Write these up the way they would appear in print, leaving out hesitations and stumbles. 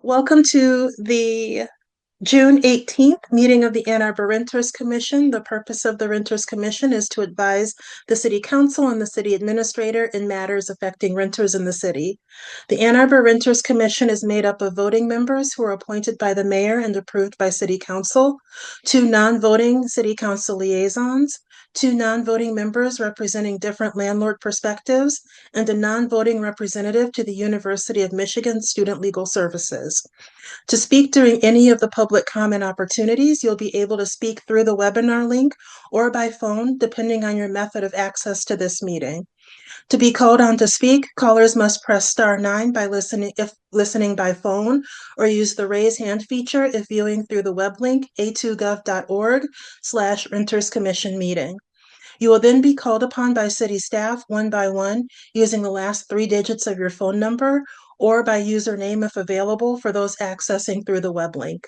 Welcome to the June 18th meeting of the Ann Arbor Renters Commission. The purpose of the Renters Commission is to advise the City Council and the City Administrator in matters affecting renters in the city. The Ann Arbor Renters Commission is made up of voting members who are appointed by the mayor and approved by City Council, two non-voting City Council liaisons, two non-voting members representing different landlord perspectives, and a non-voting representative to the University of Michigan Student Legal Services. To speak during any of the public comment opportunities, you'll be able to speak through the webinar link or by phone, depending on your method of access to this meeting. To be called on to speak, callers must press *9 by listening by phone, or use the raise hand feature if viewing through the web link a2gov.org/renters commission meeting. You will then be called upon by city staff one by one using the last three digits of your phone number or by username if available for those accessing through the web link.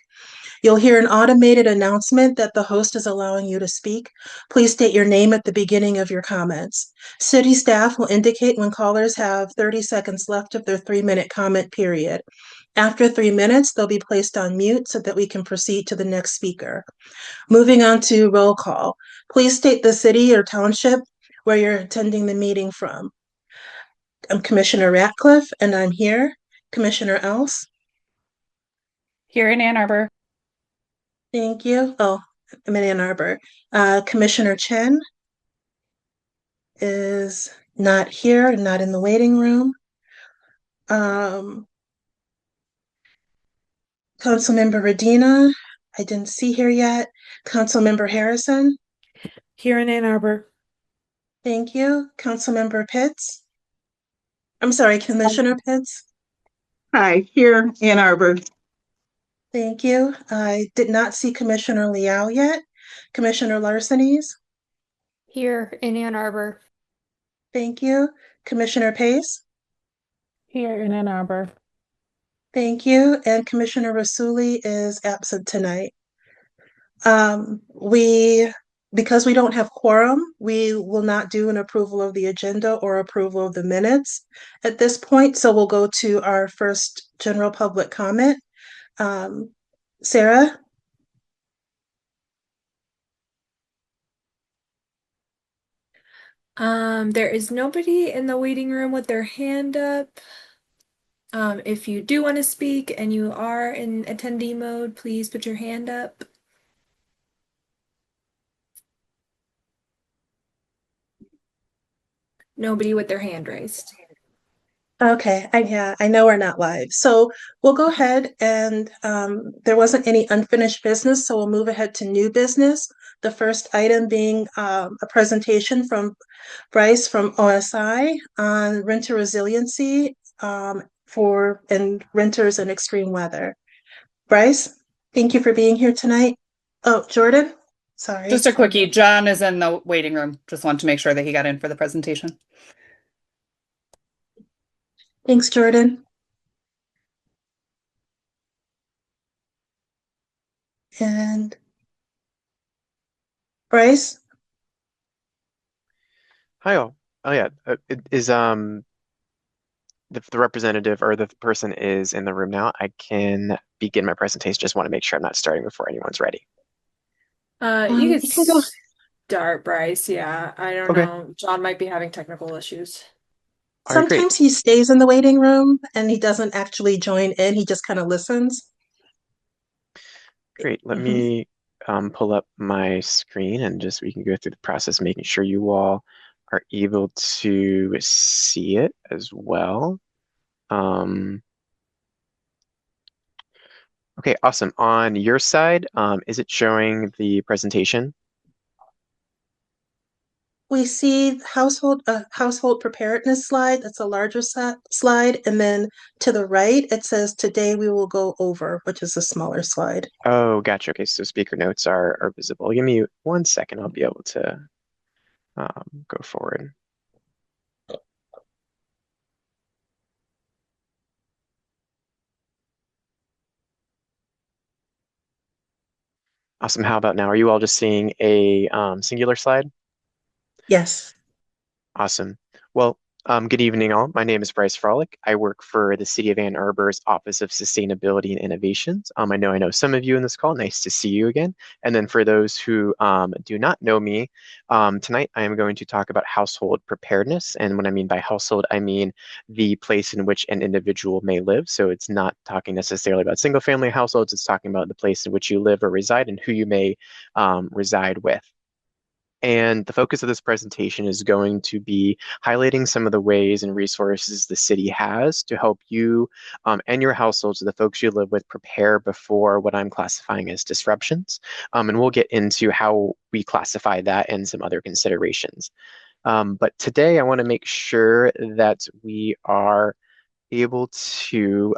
You'll hear an automated announcement that the host is allowing you to speak. Please state your name at the beginning of your comments. City staff will indicate when callers have 30 seconds left of their 3-minute comment period. After 3 minutes, they'll be placed on mute so that we can proceed to the next speaker. Moving on to roll call. Please state the city or township where you're attending the meeting from. I'm Commissioner Ratcliffe, and I'm here. Commissioner Else? Here in Ann Arbor. Thank you. Oh, I'm in Ann Arbor. Commissioner Chen is not here, not in the waiting room. Councilmember Radina, I didn't see here yet. Councilmember Harrison? Here in Ann Arbor. Thank you. Councilmember Pitts? I'm sorry, Commissioner Pitts? Hi, here, Ann Arbor. Thank you. I did not see Commissioner Liao yet. Commissioner Larsenes? Here in Ann Arbor. Thank you. Commissioner Pace? Here in Ann Arbor. Thank you. And Commissioner Rasuli is absent tonight. Because we don't have quorum, we will not do an approval of the agenda or approval of the minutes at this point. So we'll go to our first general public comment. Sarah? There is nobody in the waiting room with their hand up. If you do want to speak and you are in attendee mode, please put your hand up. Nobody with their hand raised. Okay, I know we're not live. So we'll go ahead and there wasn't any unfinished business, so we'll move ahead to new business. The first item being a presentation from Bryce from OSI on renter resiliency for renters in extreme weather. Bryce, thank you for being here tonight. Oh, Jordan, sorry. Just a quickie. John is in the waiting room. Just wanted to make sure that he got in for the presentation. Thanks, Jordan. And Bryce? Hi all. Oh yeah, is the representative or the person is in the room now. I can begin my presentation. Just want to make sure I'm not starting before anyone's ready. You You can go. start, Bryce. Yeah, I don't Okay. know. John might be having technical issues. All right, great. Sometimes he stays in the waiting room and he doesn't actually join in. He just kind of listens. Great. Let me pull up my screen and just we can go through the process, making sure you all are able to see it as well. Okay, awesome. On your side, is it showing the presentation? We see household preparedness slide. That's a larger slide. And then to the right, it says today we will go over, which is a smaller slide. Oh, gotcha. Okay, so speaker notes are visible. Give me 1 second. I'll be able to go forward. Awesome. How about now? Are you all just seeing a singular slide? Yes. Awesome. Well, Good evening, all. My name is Bryce Frolick. I work for the City of Ann Arbor's Office of Sustainability and Innovations. I know some of you in this call. Nice to see you again. And then for those who do not know me, tonight I am going to talk about household preparedness. And when I mean by household, I mean the place in which an individual may live. So it's not talking necessarily about single-family households. It's talking about the place in which you live or reside and who you may reside with. And the focus of this presentation is going to be highlighting some of the ways and resources the city has to help you and your households, the folks you live with, prepare before what I'm classifying as disruptions. And we'll get into how we classify that and some other considerations. But today I want to make sure that we are able to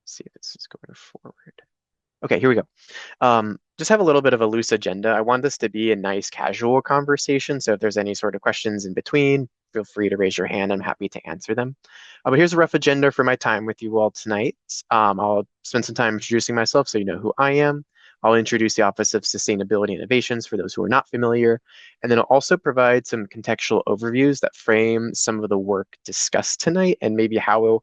see if this is going forward. Okay, here we go. Just have a little bit of a loose agenda. I want this to be a nice casual conversation. So if there's any sort of questions in between, feel free to raise your hand. I'm happy to answer them. But here's a rough agenda for my time with you all tonight. I'll spend some time introducing myself so you know who I am. I'll introduce the Office of Sustainability Innovations for those who are not familiar. And then I'll also provide some contextual overviews that frame some of the work discussed tonight and maybe how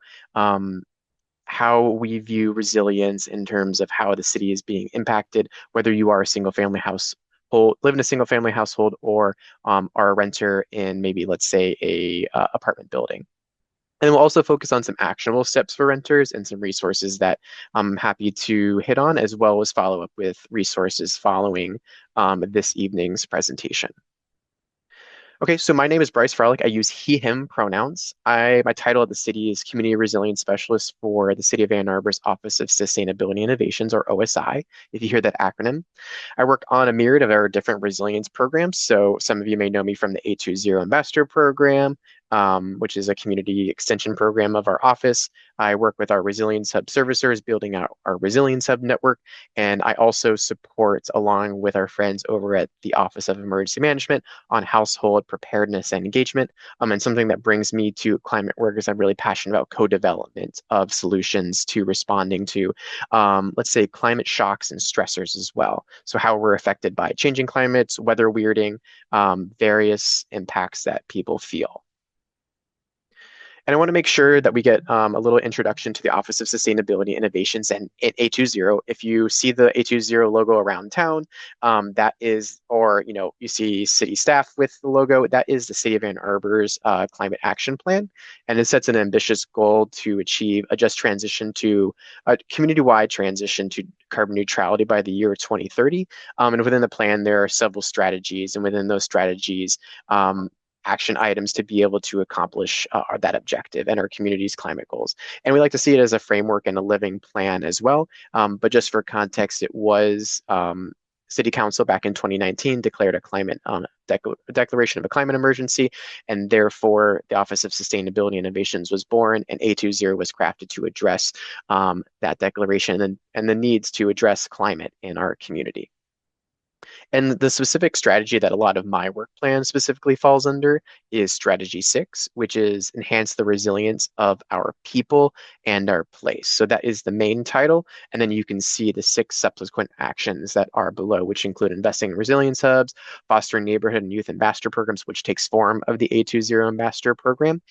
we view resilience in terms of how the city is being impacted, whether you are a single family household, live in a single family household, or are a renter in maybe, let's say, a apartment building. And we'll also focus on some actionable steps for renters and some resources that I'm happy to hit on, as well as follow up with resources following this evening's presentation. Okay, so my name is Bryce Frolick. I use he, him pronouns. My title at the city is Community Resilience Specialist for the City of Ann Arbor's Office of Sustainability Innovations, or OSI, if you hear that acronym. I work on a myriad of our different resilience programs. So some of you may know me from the 820 Ambassador Program, which is a community extension program of our office. I work with our Resilience Hub servicers, building out our Resilience Hub network. And I also support, along with our friends over at the Office of Emergency Management, on household preparedness and engagement. And something that brings me to climate work is I'm really passionate about co-development of solutions to responding to, let's say, climate shocks and stressors as well. So how we're affected by changing climates, weather weirding, various impacts that people feel. And I want to make sure that we get a little introduction to the Office of Sustainability Innovations and 820. If you see the 820 logo around town, that is, or you see city staff with the logo, that is the City of Ann Arbor's climate action plan. And it sets an ambitious goal to achieve a just transition to a community-wide transition to carbon neutrality by the year 2030. And within the plan, there are several strategies, and within those strategies, action items to be able to accomplish that objective and our community's climate goals. And we like to see it as a framework and a living plan as well. But just for context, it was City Council back in 2019 declared a climate declaration of a climate emergency, and therefore the Office of Sustainability Innovations was born, and 820 was crafted to address that declaration and the needs to address climate in our community. And the specific strategy that a lot of my work plan specifically falls under is strategy 6, which is enhance the resilience of our people and our place. So that is the main title. And then you can see the 6 subsequent actions that are below, which include investing in resilience hubs, fostering neighborhood and youth ambassador programs, which takes form of the 820 ambassador program.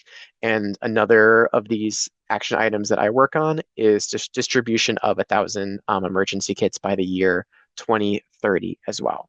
And another of these action items that I work on is just distribution of 1,000 emergency kits by the year 2030 as well.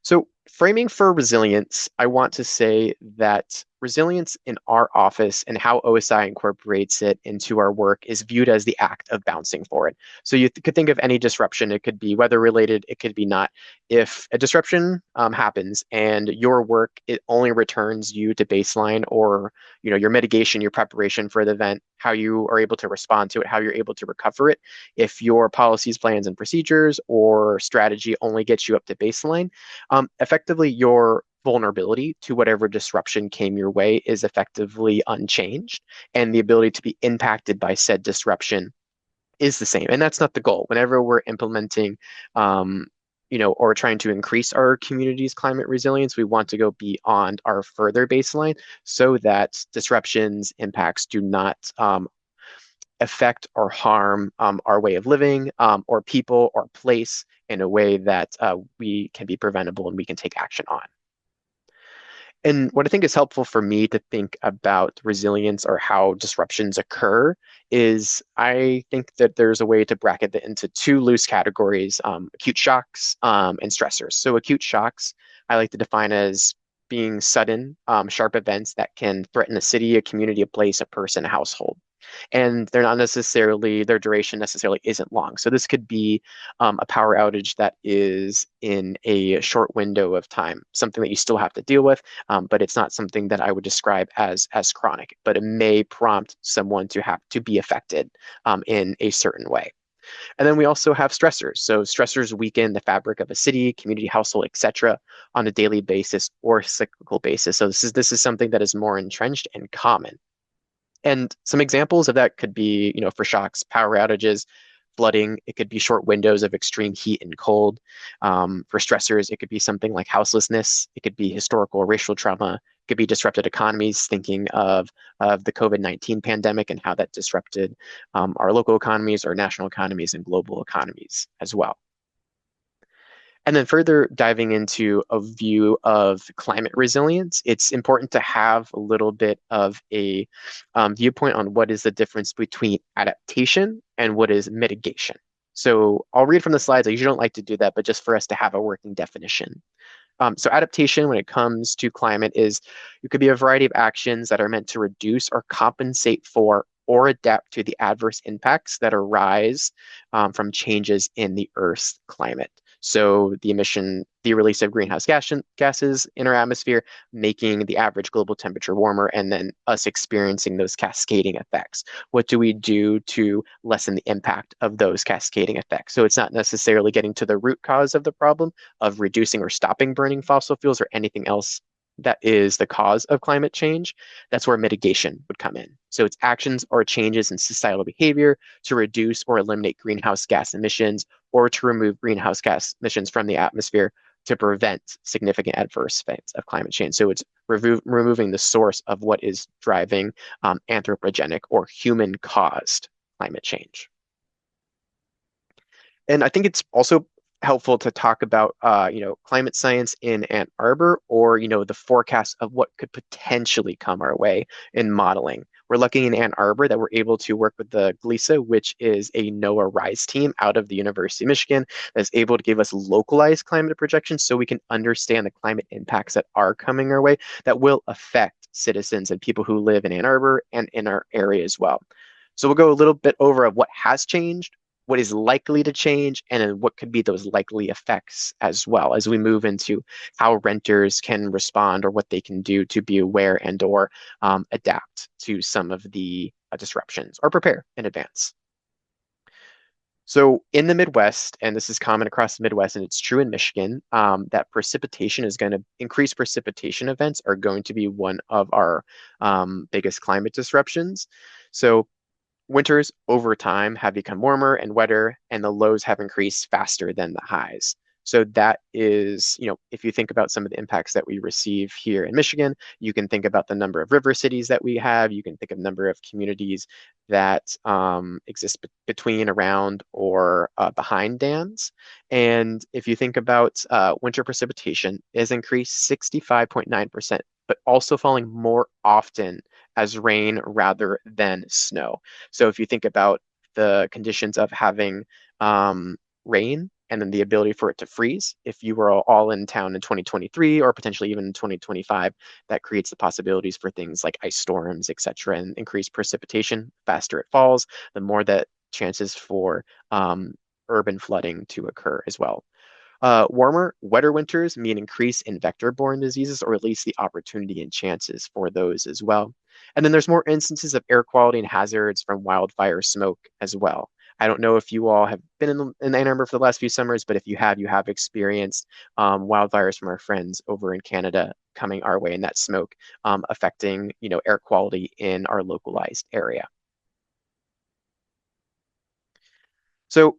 So framing for resilience, I want to say that resilience in our office and how OSI incorporates it into our work is viewed as the act of bouncing forward. So you could think of any disruption. It could be weather related, it could be not. If a disruption happens and your work, it only returns you to baseline, or your mitigation, your preparation for the event, how you are able to respond to it, how you're able to recover it. If your policies, plans, and procedures or strategy only gets you up to baseline, effectively your vulnerability to whatever disruption came your way is effectively unchanged, and the ability to be impacted by said disruption is the same. And that's not the goal. Whenever we're implementing, or trying to increase our community's climate resilience, we want to go beyond our further baseline so that disruptions, impacts do not affect or harm our way of living or people or place in a way that we can be preventable and we can take action on. And what I think is helpful for me to think about resilience or how disruptions occur is I think that there's a way to bracket that into two loose categories, acute shocks and stressors. So acute shocks, I like to define as being sudden, sharp events that can threaten a city, a community, a place, a person, a household, and they're not necessarily, their duration necessarily isn't long. So this could be a power outage that is in a short window of time, something that you still have to deal with, but it's not something that I would describe as chronic, but it may prompt someone to have to be affected in a certain way. And then we also have stressors. So stressors weaken the fabric of a city, community, household, etc., on a daily basis or cyclical basis. So this is something that is more entrenched and common. And some examples of that could be, for shocks, power outages, flooding. It could be short windows of extreme heat and cold. For stressors, it could be something like houselessness. It could be historical or racial trauma. It could be disrupted economies, thinking of the COVID-19 pandemic and how that disrupted our local economies, our national economies, and global economies as well. And then further diving into a view of climate resilience, it's important to have a little bit of a viewpoint on what is the difference between adaptation and what is mitigation. So I'll read from the slides. I usually don't like to do that, but just for us to have a working definition. So adaptation when it comes to climate is, it could be a variety of actions that are meant to reduce or compensate for or adapt to the adverse impacts that arise from changes in the Earth's climate. So the release of greenhouse gases in our atmosphere, making the average global temperature warmer, and then us experiencing those cascading effects. What do we do to lessen the impact of those cascading effects? So it's not necessarily getting to the root cause of the problem of reducing or stopping burning fossil fuels or anything else that is the cause of climate change. That's where mitigation would come in. So it's actions or changes in societal behavior to reduce or eliminate greenhouse gas emissions or to remove greenhouse gas emissions from the atmosphere to prevent significant adverse effects of climate change. So it's removing the source of what is driving anthropogenic or human-caused climate change. And I think it's also helpful to talk about, climate science in Ann Arbor, or, the forecast of what could potentially come our way in modeling. We're lucky in Ann Arbor that we're able to work with the GLISA, which is a NOAA RISE team out of the University of Michigan that's able to give us localized climate projections so we can understand the climate impacts that are coming our way that will affect citizens and people who live in Ann Arbor and in our area as well. So we'll go a little bit over of what has changed, what is likely to change, and then what could be those likely effects as well as we move into how renters can respond or what they can do to be aware and or adapt to some of the disruptions or prepare in advance. So in the Midwest, and this is common across the Midwest, and it's true in Michigan, that precipitation is going to increase. Precipitation events are going to be one of our biggest climate disruptions. So winters over time have become warmer and wetter, and the lows have increased faster than the highs. So that is, if you think about some of the impacts that we receive here in Michigan, you can think about the number of river cities that we have. You can think of the number of communities that exist between, around, or behind dams. And if you think about winter precipitation, it has increased 65.9%, but also falling more often as rain rather than snow. So if you think about the conditions of having rain and then the ability for it to freeze, if you were all in town in 2023 or potentially even in 2025, that creates the possibilities for things like ice storms, etc., and increased precipitation. Faster it falls, the more that chances for urban flooding to occur as well. Warmer, wetter winters mean increase in vector-borne diseases, or at least the opportunity and chances for those as well. And then there's more instances of air quality and hazards from wildfire smoke as well. I don't know if you all have been in Ann Arbor for the last few summers, but if you have experienced wildfires from our friends over in Canada coming our way, and that smoke affecting, air quality in our localized area. So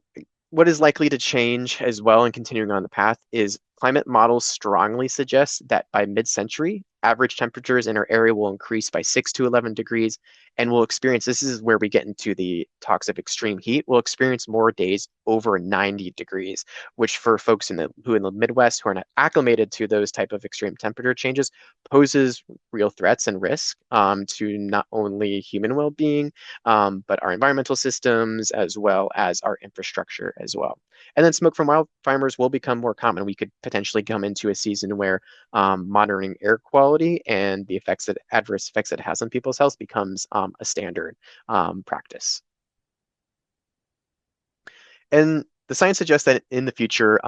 what is likely to change as well, and continuing on the path, is climate models strongly suggest that by mid-century, average temperatures in our area will increase by 6 to 11 degrees, and we'll experience, this is where we get into the talks of extreme heat, we'll experience more days over 90 degrees, which for folks in the Midwest who are not acclimated to those type of extreme temperature changes poses real threats and risk to not only human well-being, but our environmental systems as well as our infrastructure as well. And then smoke from wildfires will become more common. We could potentially come into a season where monitoring air quality and the adverse effects it has on people's health becomes a standard practice. And the science suggests that in the future,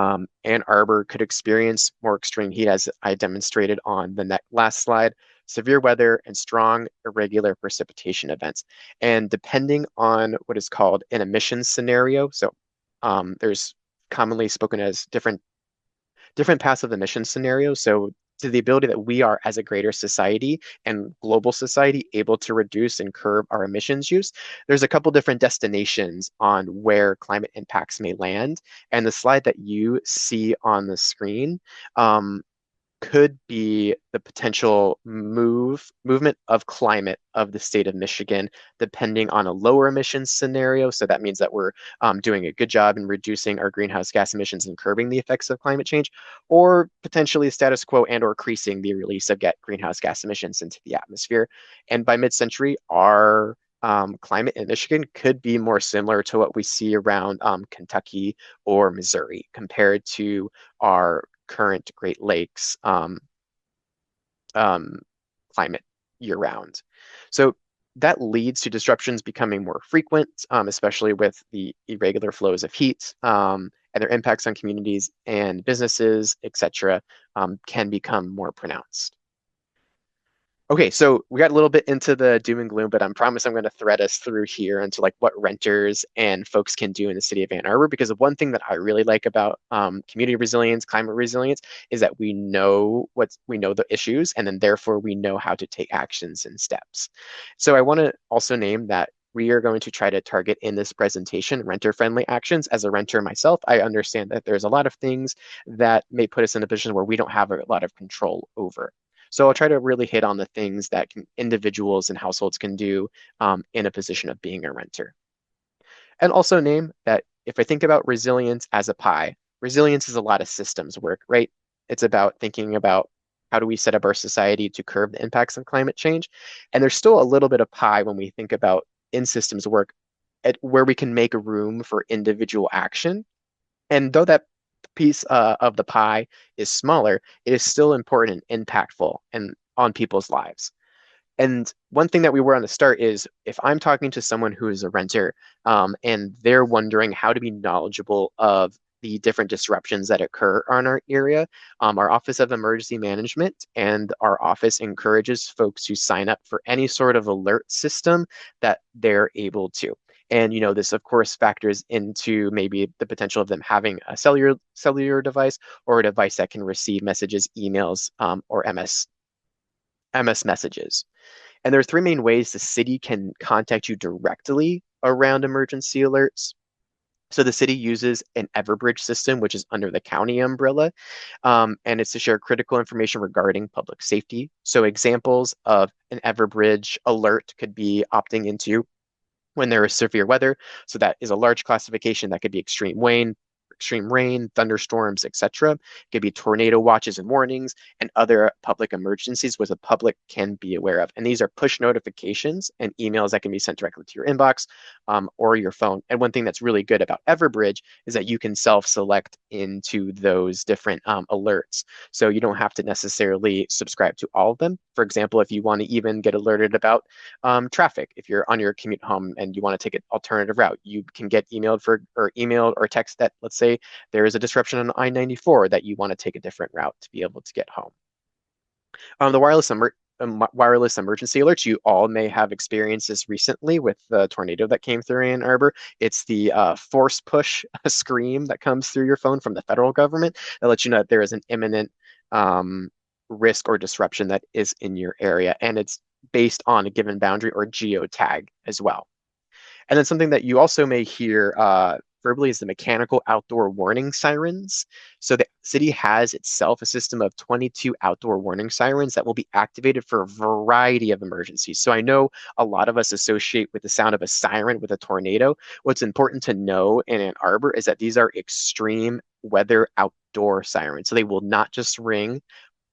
Ann Arbor could experience more extreme heat, as I demonstrated on the last slide, severe weather and strong irregular precipitation events. And depending on what is called an emissions scenario, so there's commonly spoken as different passive emission scenarios. So to the ability that we are as a greater society and global society able to reduce and curb our emissions use, there's a couple different destinations on where climate impacts may land. And the slide that you see on the screen could be the potential movement of climate of the state of Michigan, depending on a lower emissions scenario. So that means that we're doing a good job in reducing our greenhouse gas emissions and curbing the effects of climate change, or potentially status quo and or increasing the release of greenhouse gas emissions into the atmosphere. And by mid-century, our climate in Michigan could be more similar to what we see around Kentucky or Missouri compared to our current Great Lakes climate year-round. So that leads to disruptions becoming more frequent, especially with the irregular flows of heat and their impacts on communities and businesses, etc., can become more pronounced. Okay, so we got a little bit into the doom and gloom, but I promise I'm going to thread us through here into like what renters and folks can do in the city of Ann Arbor. Because one thing that I really like about community resilience, climate resilience, is that we know the issues, and then therefore we know how to take actions and steps. So I want to also name that we are going to try to target in this presentation renter-friendly actions. As a renter myself, I understand that there's a lot of things that may put us in a position where we don't have a lot of control over. So I'll try to really hit on the things that individuals and households can do in a position of being a renter. And also name that if I think about resilience as a pie, resilience is a lot of systems work, right? It's about thinking about how do we set up our society to curb the impacts of climate change. And there's still a little bit of pie when we think about in systems work where we can make room for individual action. And though that piece of the pie is smaller, it is still important and impactful and on people's lives. And one thing that we were on the start is if I'm talking to someone who is a renter and they're wondering how to be knowledgeable of the different disruptions that occur in our area, our Office of Emergency Management and our office encourages folks to sign up for any sort of alert system that they're able to. And this of course factors into maybe the potential of them having a cellular device or a device that can receive messages, emails, or MS messages. And there are three main ways the city can contact you directly around emergency alerts. So the city uses an Everbridge system, which is under the county umbrella, and it's to share critical information regarding public safety. So examples of an Everbridge alert could be opting into when there is severe weather. So that is a large classification that could be extreme rain, thunderstorms, etc. It could be tornado watches and warnings and other public emergencies which the public can be aware of. And these are push notifications and emails that can be sent directly to your inbox or your phone. And one thing that's really good about Everbridge is that you can self-select into those different alerts. So you don't have to necessarily subscribe to all of them. For example, if you want to even get alerted about traffic, if you're on your commute home and you want to take an alternative route, you can get emailed or text that, let's say, there is a disruption on I-94 that you want to take a different route to be able to get home. The wireless emergency alerts, you all may have experienced this recently with the tornado that came through Ann Arbor. It's the force push scream that comes through your phone from the federal government that lets you know that there is an imminent risk or disruption that is in your area. And it's based on a given boundary or geotag as well. And then something that you also may hear verbally is the mechanical outdoor warning sirens. So the city has itself a system of 22 outdoor warning sirens that will be activated for a variety of emergencies. So I know a lot of us associate with the sound of a siren with a tornado. What's important to know in Ann Arbor is that these are extreme weather outdoor sirens. So they will not just ring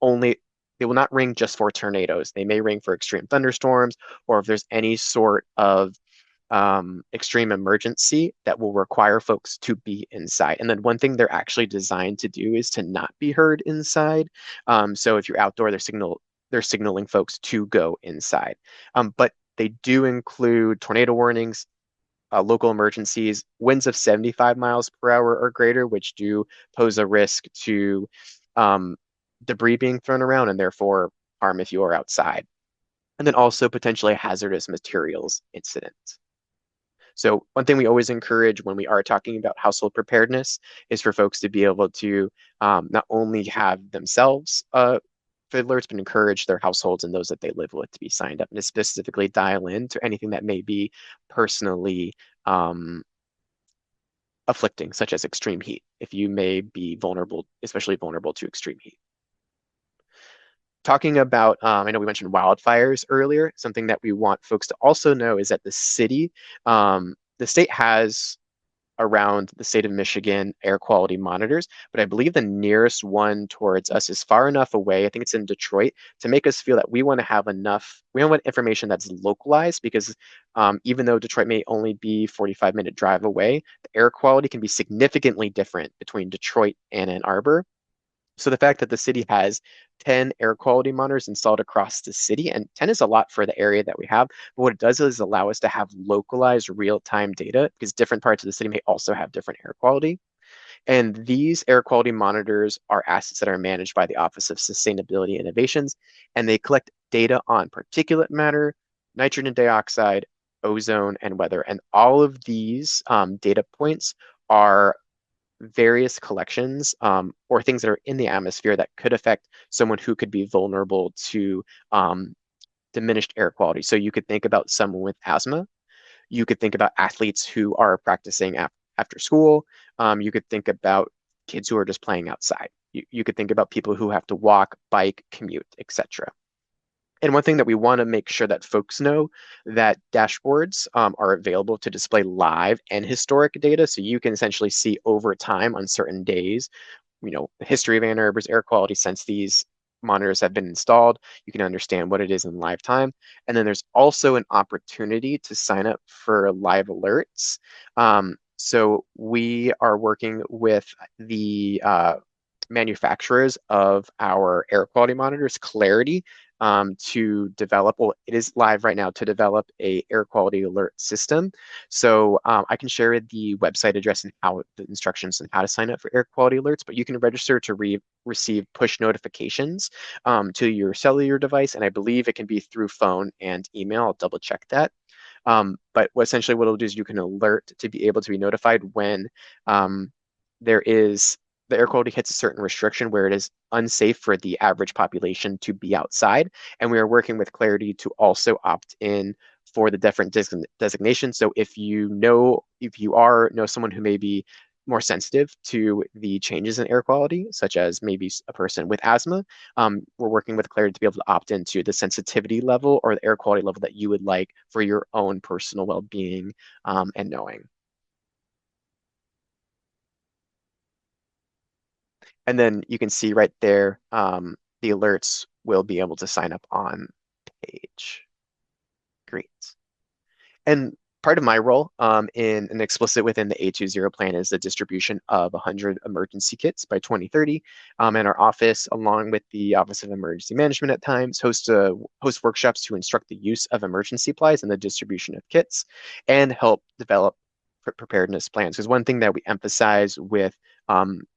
only they will not ring just for tornadoes. They may ring for extreme thunderstorms or if there's any sort of extreme emergency that will require folks to be inside. And then one thing they're actually designed to do is to not be heard inside. So if you're outdoor, they're signaling folks to go inside. But they do include tornado warnings, local emergencies, winds of 75 miles per hour or greater, which do pose a risk to um, debris being thrown around and therefore harm if you are outside. And then also potentially hazardous materials incidents. So one thing we always encourage when we are talking about household preparedness is for folks to be able to not only have themselves for alerts, but encourage their households and those that they live with to be signed up and to specifically dial in to anything that may be personally afflicting, such as extreme heat, if you may be vulnerable, especially vulnerable to extreme heat. Talking about, I know we mentioned wildfires earlier. Something that we want folks to also know is that the state has around the state of Michigan air quality monitors, but I believe the nearest one towards us is far enough away, I think it's in Detroit, to make us feel that we want to have we want information that's localized because even though Detroit may only be 45-minute drive away, the air quality can be significantly different between Detroit and Ann Arbor. So the fact that the city has 10 air quality monitors installed across the city, and 10 is a lot for the area that we have, but what it does is allow us to have localized real-time data because different parts of the city may also have different air quality. And these air quality monitors are assets that are managed by the Office of Sustainability Innovations, and they collect data on particulate matter, nitrogen dioxide, ozone, and weather. And all of these data points are various collections or things that are in the atmosphere that could affect someone who could be vulnerable to diminished air quality. So you could think about someone with asthma. You could think about athletes who are practicing after school. You could think about kids who are just playing outside. You could think about people who have to walk, bike, commute, etc. And one thing that we want to make sure that folks know that dashboards are available to display live and historic data. So you can essentially see over time on certain days, the history of Ann Arbor's air quality since these monitors have been installed. You can understand what it is in live time. And then there's also an opportunity to sign up for live alerts. So we are working with the manufacturers of our air quality monitors, Clarity, to develop, well, it is live right now, to develop a air quality alert system. So I can share the website address and how the instructions on how to sign up for air quality alerts, but you can register to receive push notifications to your cellular device. And I believe it can be through phone and email. I'll double check that. But essentially what it'll do is you can alert to be able to be notified when the air quality hits a certain restriction where it is unsafe for the average population to be outside. And we are working with Clarity to also opt in for the different designations. So if you know someone who may be more sensitive to the changes in air quality, such as maybe a person with asthma, we're working with Clarity to be able to opt into the sensitivity level or the air quality level that you would like for your own personal well-being and knowing. And then you can see right there, the alerts will be able to sign up on page. Great. And part of my role in an explicit within the A20 plan is the distribution of 100 emergency kits by 2030. And our office, along with the Office of Emergency Management at times, host workshops to instruct the use of emergency supplies and the distribution of kits and help develop preparedness plans. Because one thing that we emphasize with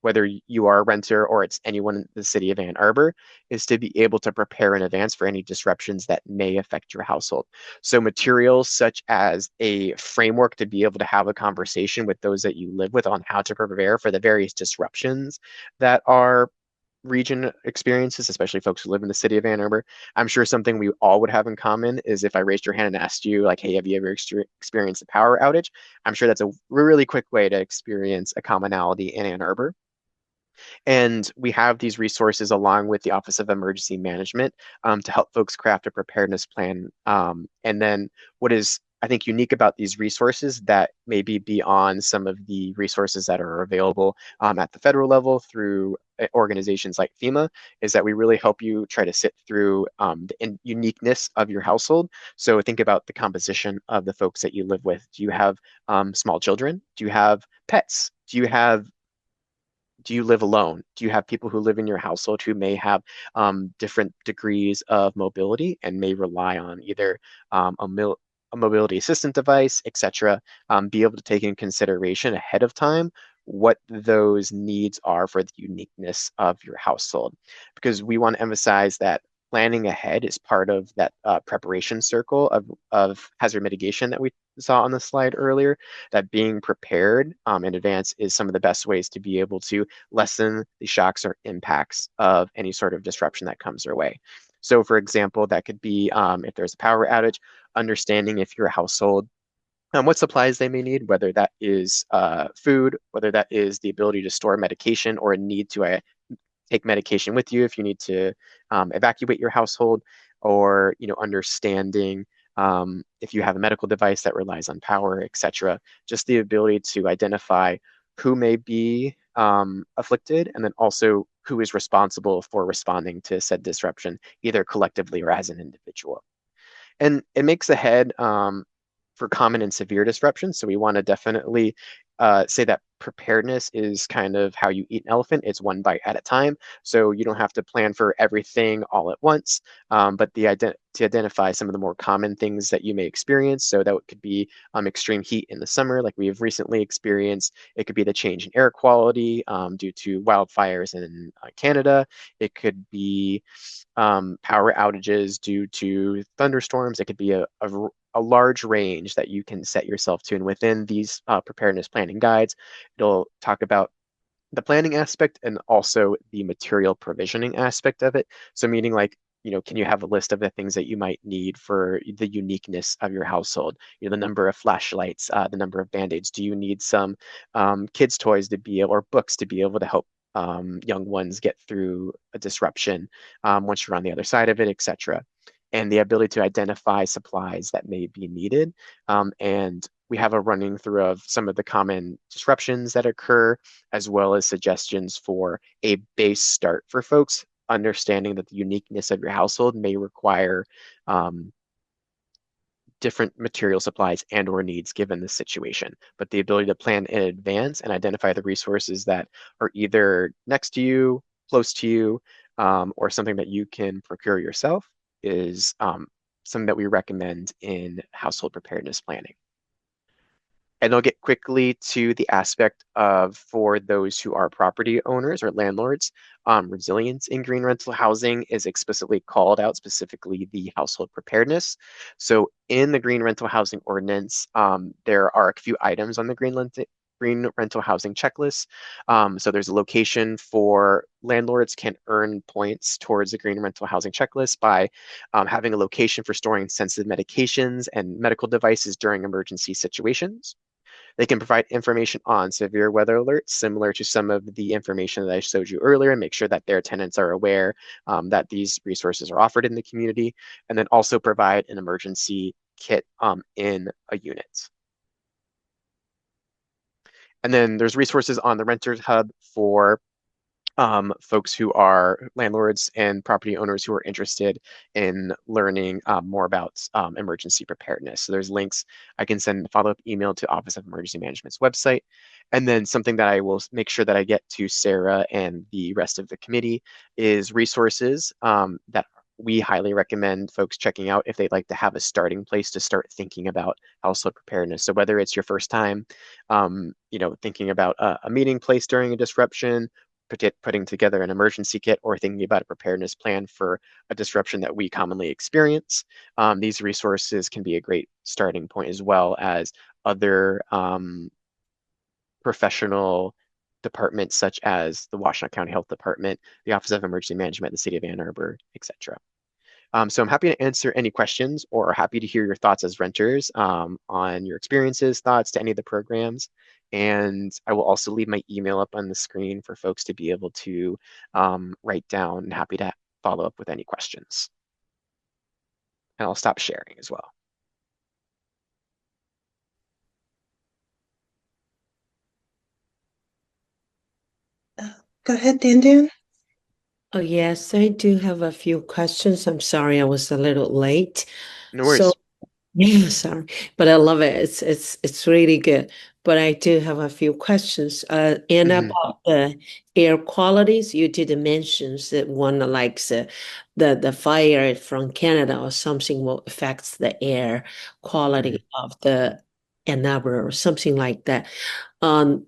whether you are a renter or it's anyone in the city of Ann Arbor, is to be able to prepare in advance for any disruptions that may affect your household. So materials such as a framework to be able to have a conversation with those that you live with on how to prepare for the various disruptions that are region experiences, especially folks who live in the city of Ann Arbor. I'm sure something we all would have in common is if I raised your hand and asked you, like, hey, have you ever experienced a power outage? I'm sure that's a really quick way to experience a commonality in Ann Arbor. And we have these resources along with the Office of Emergency Management to help folks craft a preparedness plan. And then what is, I think, unique about these resources that maybe beyond some of the resources that are available at the federal level through organizations like FEMA is that we really help you try to sit through the uniqueness of your household. So think about the composition of the folks that you live with. Do you have small children? Do you have pets? Do you live alone? Do you have people who live in your household who may have different degrees of mobility and may rely on either a mobility assistant device, etc.? Be able to take in consideration ahead of time what those needs are for the uniqueness of your household. Because we want to emphasize that planning ahead is part of that preparation circle of hazard mitigation that we saw on the slide earlier, that being prepared in advance is some of the best ways to be able to lessen the shocks or impacts of any sort of disruption that comes their way. So for example, that could be if there's a power outage, understanding if your household what supplies they may need, whether that is food, whether that is the ability to store medication or a need to take medication with you if you need to evacuate your household, or understanding if you have a medical device that relies on power, etc. Just the ability to identify who may be afflicted, and then also who is responsible for responding to said disruption, either collectively or as an individual. And it makes ahead for common and severe disruptions. So we want to definitely say that preparedness is kind of how you eat an elephant. It's one bite at a time. So you don't have to plan for everything all at once, but to identify some of the more common things that you may experience. So that could be extreme heat in the summer, like we have recently experienced. It could be the change in air quality due to wildfires in Canada. It could be power outages due to thunderstorms. It could be a large range that you can set yourself to. And within these preparedness planning guides, it'll talk about the planning aspect and also the material provisioning aspect of it. So meaning like, can you have a list of the things that you might need for the uniqueness of your household? The number of flashlights, the number of band-aids. Do you need some kids' toys to be able, or books to be able to help young ones get through a disruption once you're on the other side of it, etc. And the ability to identify supplies that may be needed. And we have a running through of some of the common disruptions that occur, as well as suggestions for a base start for folks, understanding that the uniqueness of your household may require different material supplies and or needs given the situation. But the ability to plan in advance and identify the resources that are either next to you, close to you, or something that you can procure yourself is something that we recommend in household preparedness planning. And I'll get quickly to the aspect of, for those who are property owners or landlords, resilience in green rental housing is explicitly called out, specifically the household preparedness. So in the green rental housing ordinance, there are a few items on the green rental housing checklist. So there's a location for landlords can earn points towards the green rental housing checklist by having a location for storing sensitive medications and medical devices during emergency situations. They can provide information on severe weather alerts, similar to some of the information that I showed you earlier, and make sure that their tenants are aware that these resources are offered in the community, and then also provide an emergency kit in a unit. And then there's resources on the Renters Hub for folks who are landlords and property owners who are interested in learning more about emergency preparedness. So there's links. I can send a follow-up email to Office of Emergency Management's website. And then something that I will make sure that I get to Sarah and the rest of the committee is resources that we highly recommend folks checking out if they'd like to have a starting place to start thinking about household preparedness. So whether it's your first time, thinking about a meeting place during a disruption, putting together an emergency kit, or thinking about a preparedness plan for a disruption that we commonly experience. These resources can be a great starting point, as well as other professional departments such as the Washtenaw County Health Department, the Office of Emergency Management, the City of Ann Arbor, etc. So I'm happy to answer any questions or happy to hear your thoughts as renters on your experiences, thoughts to any of the programs. And I will also leave my email up on the screen for folks to be able to write down, and happy to follow up with any questions. And I'll stop sharing as well. Go ahead, Dan. Oh, yes, I do have a few questions. I'm sorry I was a little late. No So, worries. yeah, sorry, but I love it. It's really good. But I do have a few questions. And Hmm. about the air qualities, you did mention that one like the fire from Canada or something will affect the air quality of the Ann Arbor or something like that. Um,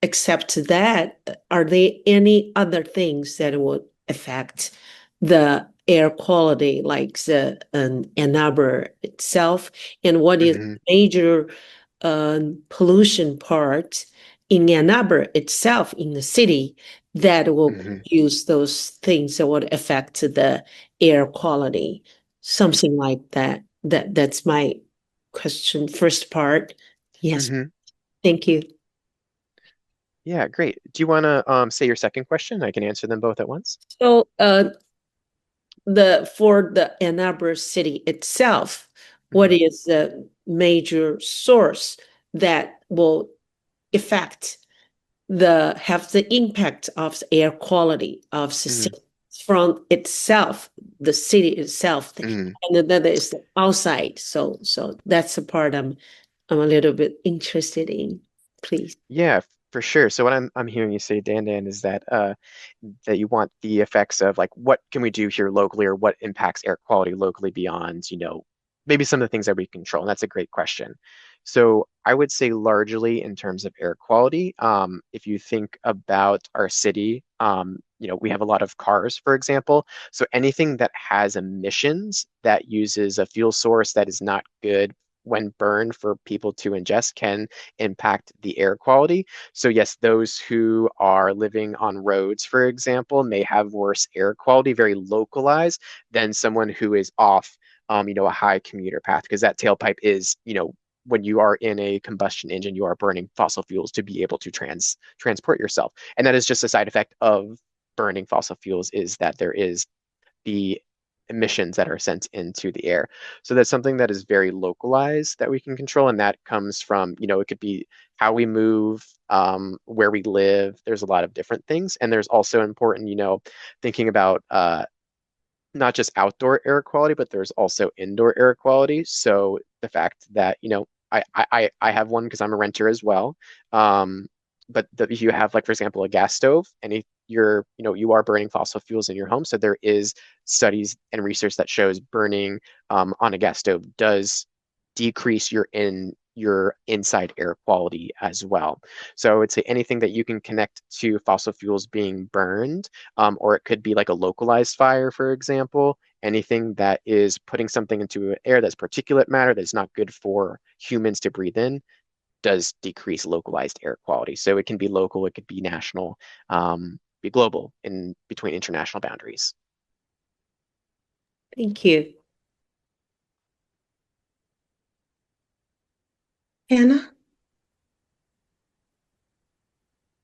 Except that, are there any other things that would affect the air quality, like the Ann Arbor itself? And what is Hmm. major pollution part in Ann Arbor itself in the city that will Hmm. use those things that would affect the air quality? Something like that. That's my question, first part. Yes, Hmm. thank you. Yeah, great. Do you want to say your second question? I can answer them both at once. So, for the Ann Arbor city itself, what Hmm. is the major source that will affect have the impact of the air quality of the Hmm. city from itself, the city itself, Hmm. and then there is the outside. So that's the part I'm a little bit interested in, please. Yeah, for sure. So what I'm hearing you say, Dan, is that you want the effects of like what can we do here locally or what impacts air quality locally beyond, maybe some of the things that we control. And that's a great question. So I would say largely in terms of air quality, if you think about our city, we have a lot of cars, for example. So anything that has emissions that uses a fuel source that is not good when burned for people to ingest can impact the air quality. So yes, those who are living on roads, for example, may have worse air quality, very localized, than someone who is off, a high commuter path, because that tailpipe is, when you are in a combustion engine, you are burning fossil fuels to be able to transport yourself. And that is just a side effect of burning fossil fuels, is that there is the emissions that are sent into the air. So that's something that is very localized that we can control. And that comes from, it could be how we move, where we live. There's a lot of different things. And there's also important, thinking about not just outdoor air quality, but there's also indoor air quality. So the fact that, I have one because I'm a renter as well. But if you have, like, for example, a gas stove and you are burning fossil fuels in your home. So there is studies and research that shows burning on a gas stove does decrease your inside air quality as well. So I would say anything that you can connect to fossil fuels being burned, or it could be like a localized fire, for example. Anything that is putting something into air that's particulate matter that's not good for humans to breathe in does decrease localized air quality. So it can be local, it could be national, be global in between international boundaries. Thank you. Hannah?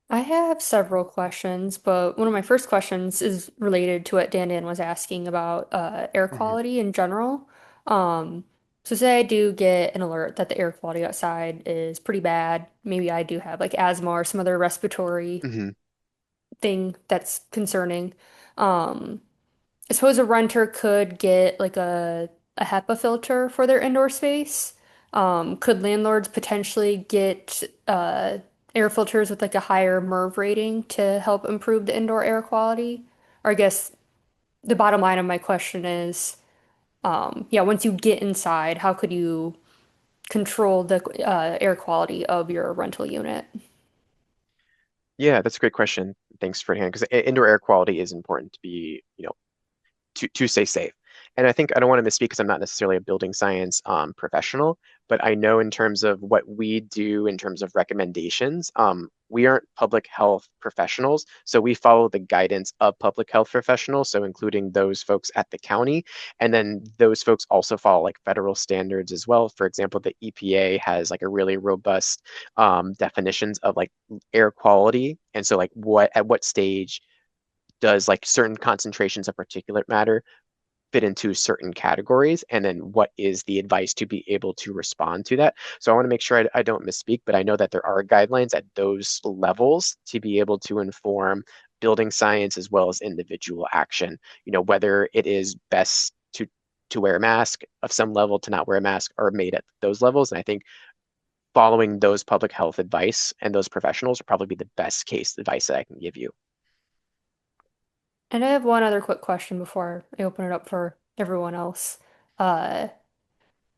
I have several questions, but one of my first questions is related to what Dan was asking about air Hmm. quality in general. Um, so say I do get an alert that the air quality outside is pretty bad. Maybe I do have like asthma or some other respiratory Hmm. thing that's concerning. Um, I suppose a renter could get like a HEPA filter for their indoor space. Could landlords potentially get air filters with like a higher MERV rating to help improve the indoor air quality? Or I guess the bottom line of my question is, yeah, once you get inside, how could you control the air quality of your rental unit? Yeah, that's a great question. Thanks for hand, because indoor air quality is important to be, to stay safe. And I think I don't want to misspeak because I'm not necessarily a building science professional, but I know in terms of what we do in terms of recommendations, we aren't public health professionals, so we follow the guidance of public health professionals, so including those folks at the county, and then those folks also follow like federal standards as well. For example, the EPA has like a really robust definitions of like air quality, and so like at what stage does like certain concentrations of particulate matter fit into certain categories, and then what is the advice to be able to respond to that. So I want to make sure I don't misspeak, but I know that there are guidelines at those levels to be able to inform building science as well as individual action, whether it is best to wear a mask of some level, to not wear a mask, are made at those levels. And I think following those public health advice and those professionals will probably be the best case advice that I can give you. And I have one other quick question before I open it up for everyone else. Uh,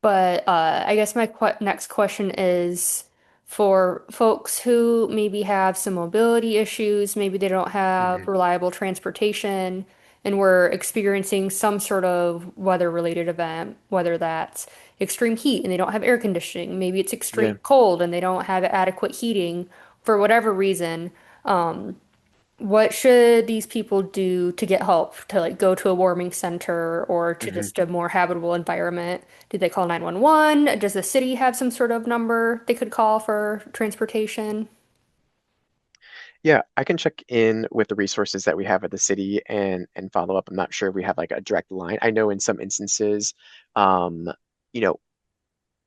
but I guess my next question is for folks who maybe have some mobility issues, maybe they don't have Mhm. reliable transportation, and we're experiencing some sort of weather-related event, whether that's extreme heat and they don't have air conditioning, maybe it's Yeah. extreme cold and they don't have adequate heating for whatever reason. Um, what should these people do to get help to like go to a warming center or to Mhm. just a more habitable environment? Do they call 911? Does the city have some sort of number they could call for transportation? Yeah, I can check in with the resources that we have at the city and follow up. I'm not sure if we have like a direct line. I know in some instances, um, you know,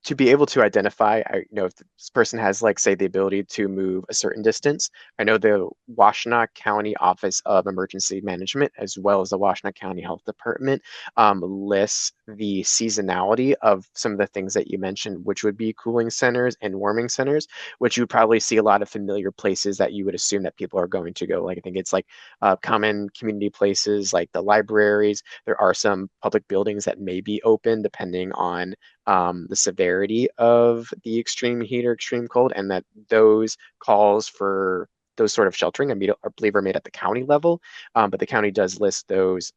to be able to identify, if this person has, like, say, the ability to move a certain distance. I know the Washtenaw County Office of Emergency Management, as well as the Washtenaw County Health Department, lists the seasonality of some of the things that you mentioned, which would be cooling centers and warming centers, which you would probably see a lot of familiar places that you would assume that people are going to go. Like, I think it's like common community places like the libraries. There are some public buildings that may be open depending on the severity of the extreme heat or extreme cold, and that those calls for those sort of sheltering, I believe, are made at the county level. But the county does list those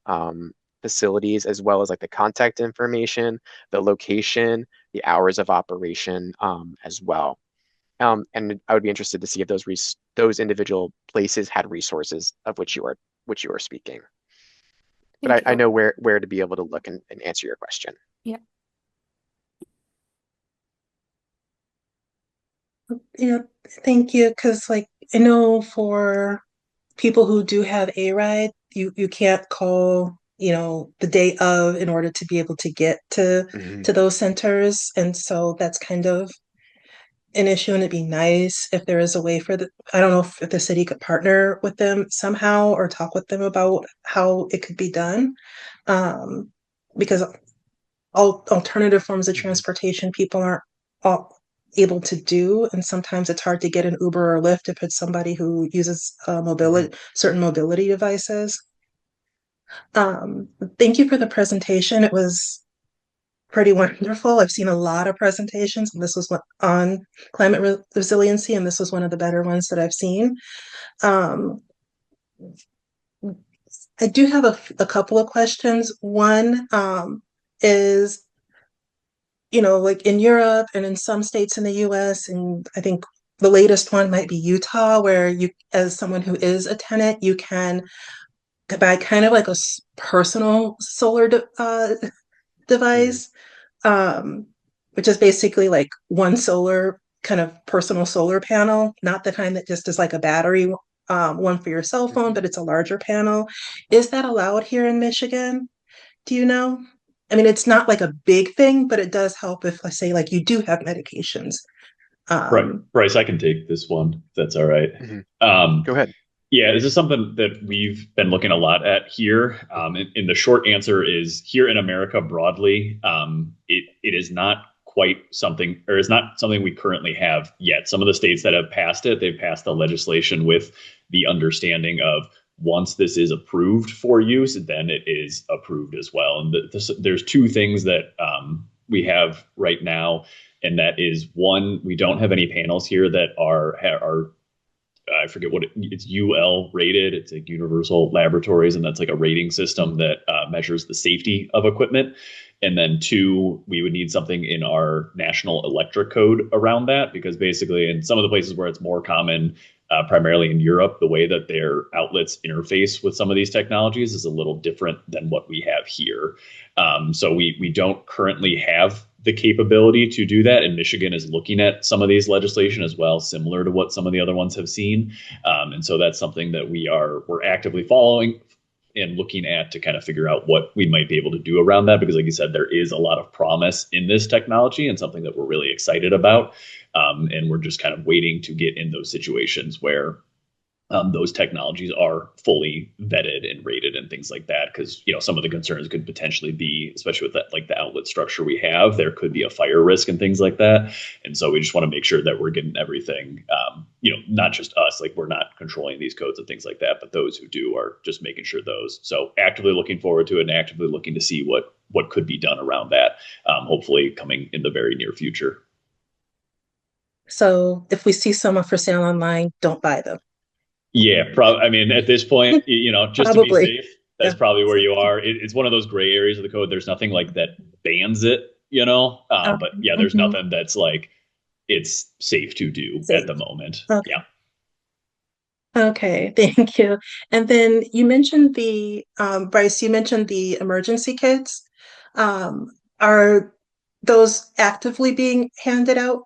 facilities as well as like the contact information, the location, the hours of operation as well. And I would be interested to see if those individual places had resources of which you are speaking. But Thank I you. know where to be able to look and answer your question. Yeah. Yeah, thank you. Because, like, I know for people who do have a ride, you can't call, the day of in order to be able to get to Mhm. to those centers, and so that's kind of an issue. And it'd be nice if there is a way for I don't know if the city could partner with them somehow or talk with them about how it could be done, um, because all alternative forms of Mhm. transportation people aren't all able to do, and sometimes it's hard to get an Uber or Lyft if it's somebody who uses Mhm. certain mobility devices. Thank you for the presentation. It was pretty wonderful. I've seen a lot of presentations, and this was one on resiliency, and this was one of the better ones that I've seen. Um, I do have a couple of questions. One is, like in Europe and in some states in the US, and I think the latest one might be Utah, where you, as someone who is a tenant, you can buy kind of like a personal solar Mhm. device, um, which is basically like one solar kind of personal solar panel, not the kind that just is like a battery one for your cell phone, Mhm. but it's a larger panel. Is that allowed here in Michigan? Do you know? I mean, it's not like a big thing, but it does help if, let's say, like you do have medications. Right. Um, Bryce, I can take this one. If that's all right. Mhm. Um, Go ahead. yeah, this is something that we've been looking a lot at here. And the short answer is here in America broadly, it is not quite something, or is not something we currently have yet. Some of the states that have passed it, they've passed the legislation with the understanding of once this is approved for use, then it is approved as well. And there's two things that we have right now, and that is one, we don't have any panels here that are I forget what it's UL rated. It's like Universal Laboratories, and that's like a rating system that measures the safety of equipment. And then two, we would need something in our national electric code around that, because basically in some of the places where it's more common, primarily in Europe, the way that their outlets interface with some of these technologies is a little different than what we have here. So we don't currently have the capability to do that. And Michigan is looking at some of these legislation as well, similar to what some of the other ones have seen. And so that's something that we're actively following and looking at to kind of figure out what we might be able to do around that. Because like you said, there is a lot of promise in this technology and something that we're really excited about. And we're just kind of waiting to get in those situations where those technologies are fully vetted and rated and things like that. Because some of the concerns could potentially be, especially with that, like the outlet structure we have, there could be a fire risk and things like that. And so we just want to make sure that we're getting everything, not just us, like we're not controlling these codes and things like that, but those who do are just making sure those. So actively looking forward to it and actively looking to see what could be done around that, hopefully coming in the very near future. So if we see someone for sale online, don't buy them. Yeah, probably. I mean, at this point, just to be Probably. safe, that's Yeah. probably where you are. It's one of those gray areas of the code. There's nothing like that bans it, but yeah, there's Mhm. nothing that's like it's safe to do Safe. at the moment. Okay. Yeah. Okay, thank you. And then you mentioned Bryce, you mentioned the emergency kits. Are those actively being handed out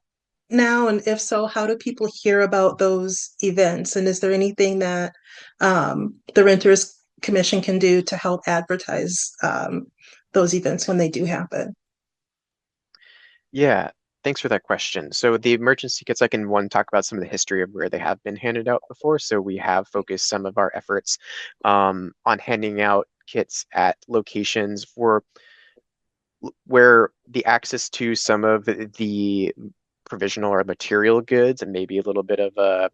now? And if so, how do people hear about those events? And is there anything that the Renters Commission can do to help advertise those events when they do happen? Yeah, thanks for that question. So the emergency kits, I can talk about some of the history of where they have been handed out before. So we have focused some of our efforts on handing out kits at locations where the access to some of the provisional or material goods and maybe a little bit of a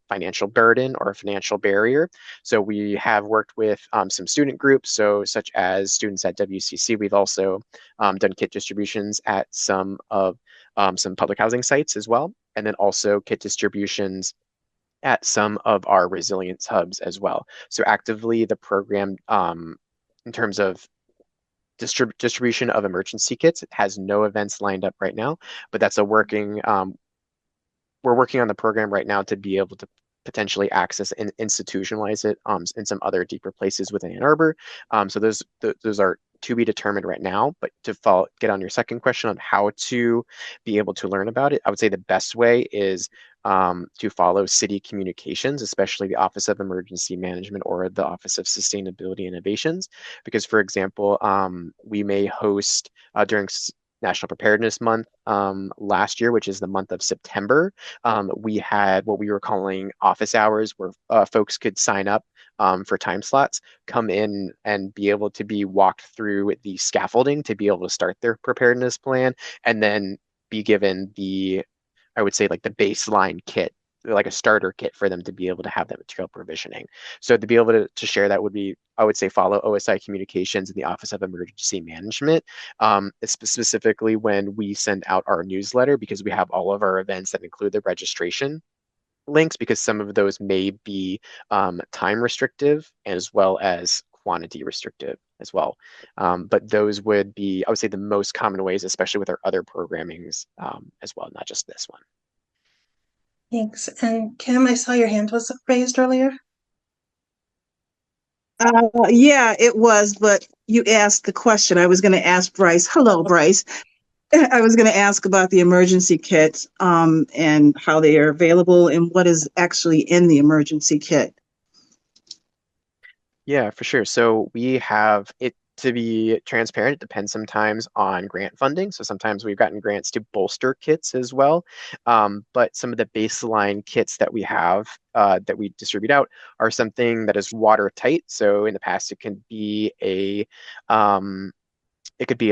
financial burden or a financial barrier. So we have worked with some student groups, so such as students at WCC. We've also done kit distributions at some public housing sites as well, and then also kit distributions at some of our resilience hubs as well. So actively, the program in terms of distribution of emergency kits, it has no events lined up right now, but that's we're working on the program right now to be able to potentially access and institutionalize it in some other deeper places within Ann Arbor. So those are to be determined right now. But to get on your second question on how to be able to learn about it, I would say the best way is to follow city communications, especially the Office of Emergency Management or the Office of Sustainability Innovations. Because, for example, we may host during National Preparedness Month last year, which is the month of September. We had what we were calling office hours, where folks could sign up for time slots, come in and be able to be walked through the scaffolding to be able to start their preparedness plan, and then be given I would say, like the baseline kit, like a starter kit for them to be able to have that material provisioning. So to be able to share that would be, I would say, follow OSI Communications in the Office of Emergency Management, specifically when we send out our newsletter, because we have all of our events that include the registration links, because some of those may be time restrictive as well as quantity restrictive as well. But those would be, I would say, the most common ways, especially with our other programmings as well, not just this one. Thanks. And Kim, I saw your hand was raised earlier. Yeah, it was, but you asked the question. I was going to ask Bryce. Hello, Bryce. I was going to ask about the emergency kits, and how they are available and what is actually in the emergency kit. Yeah, for sure. So we have it, to be transparent, it depends sometimes on grant funding. So sometimes we've gotten grants to bolster kits as well. But some of the baseline kits that we have that we distribute out are something that is watertight. So in the past, it could be a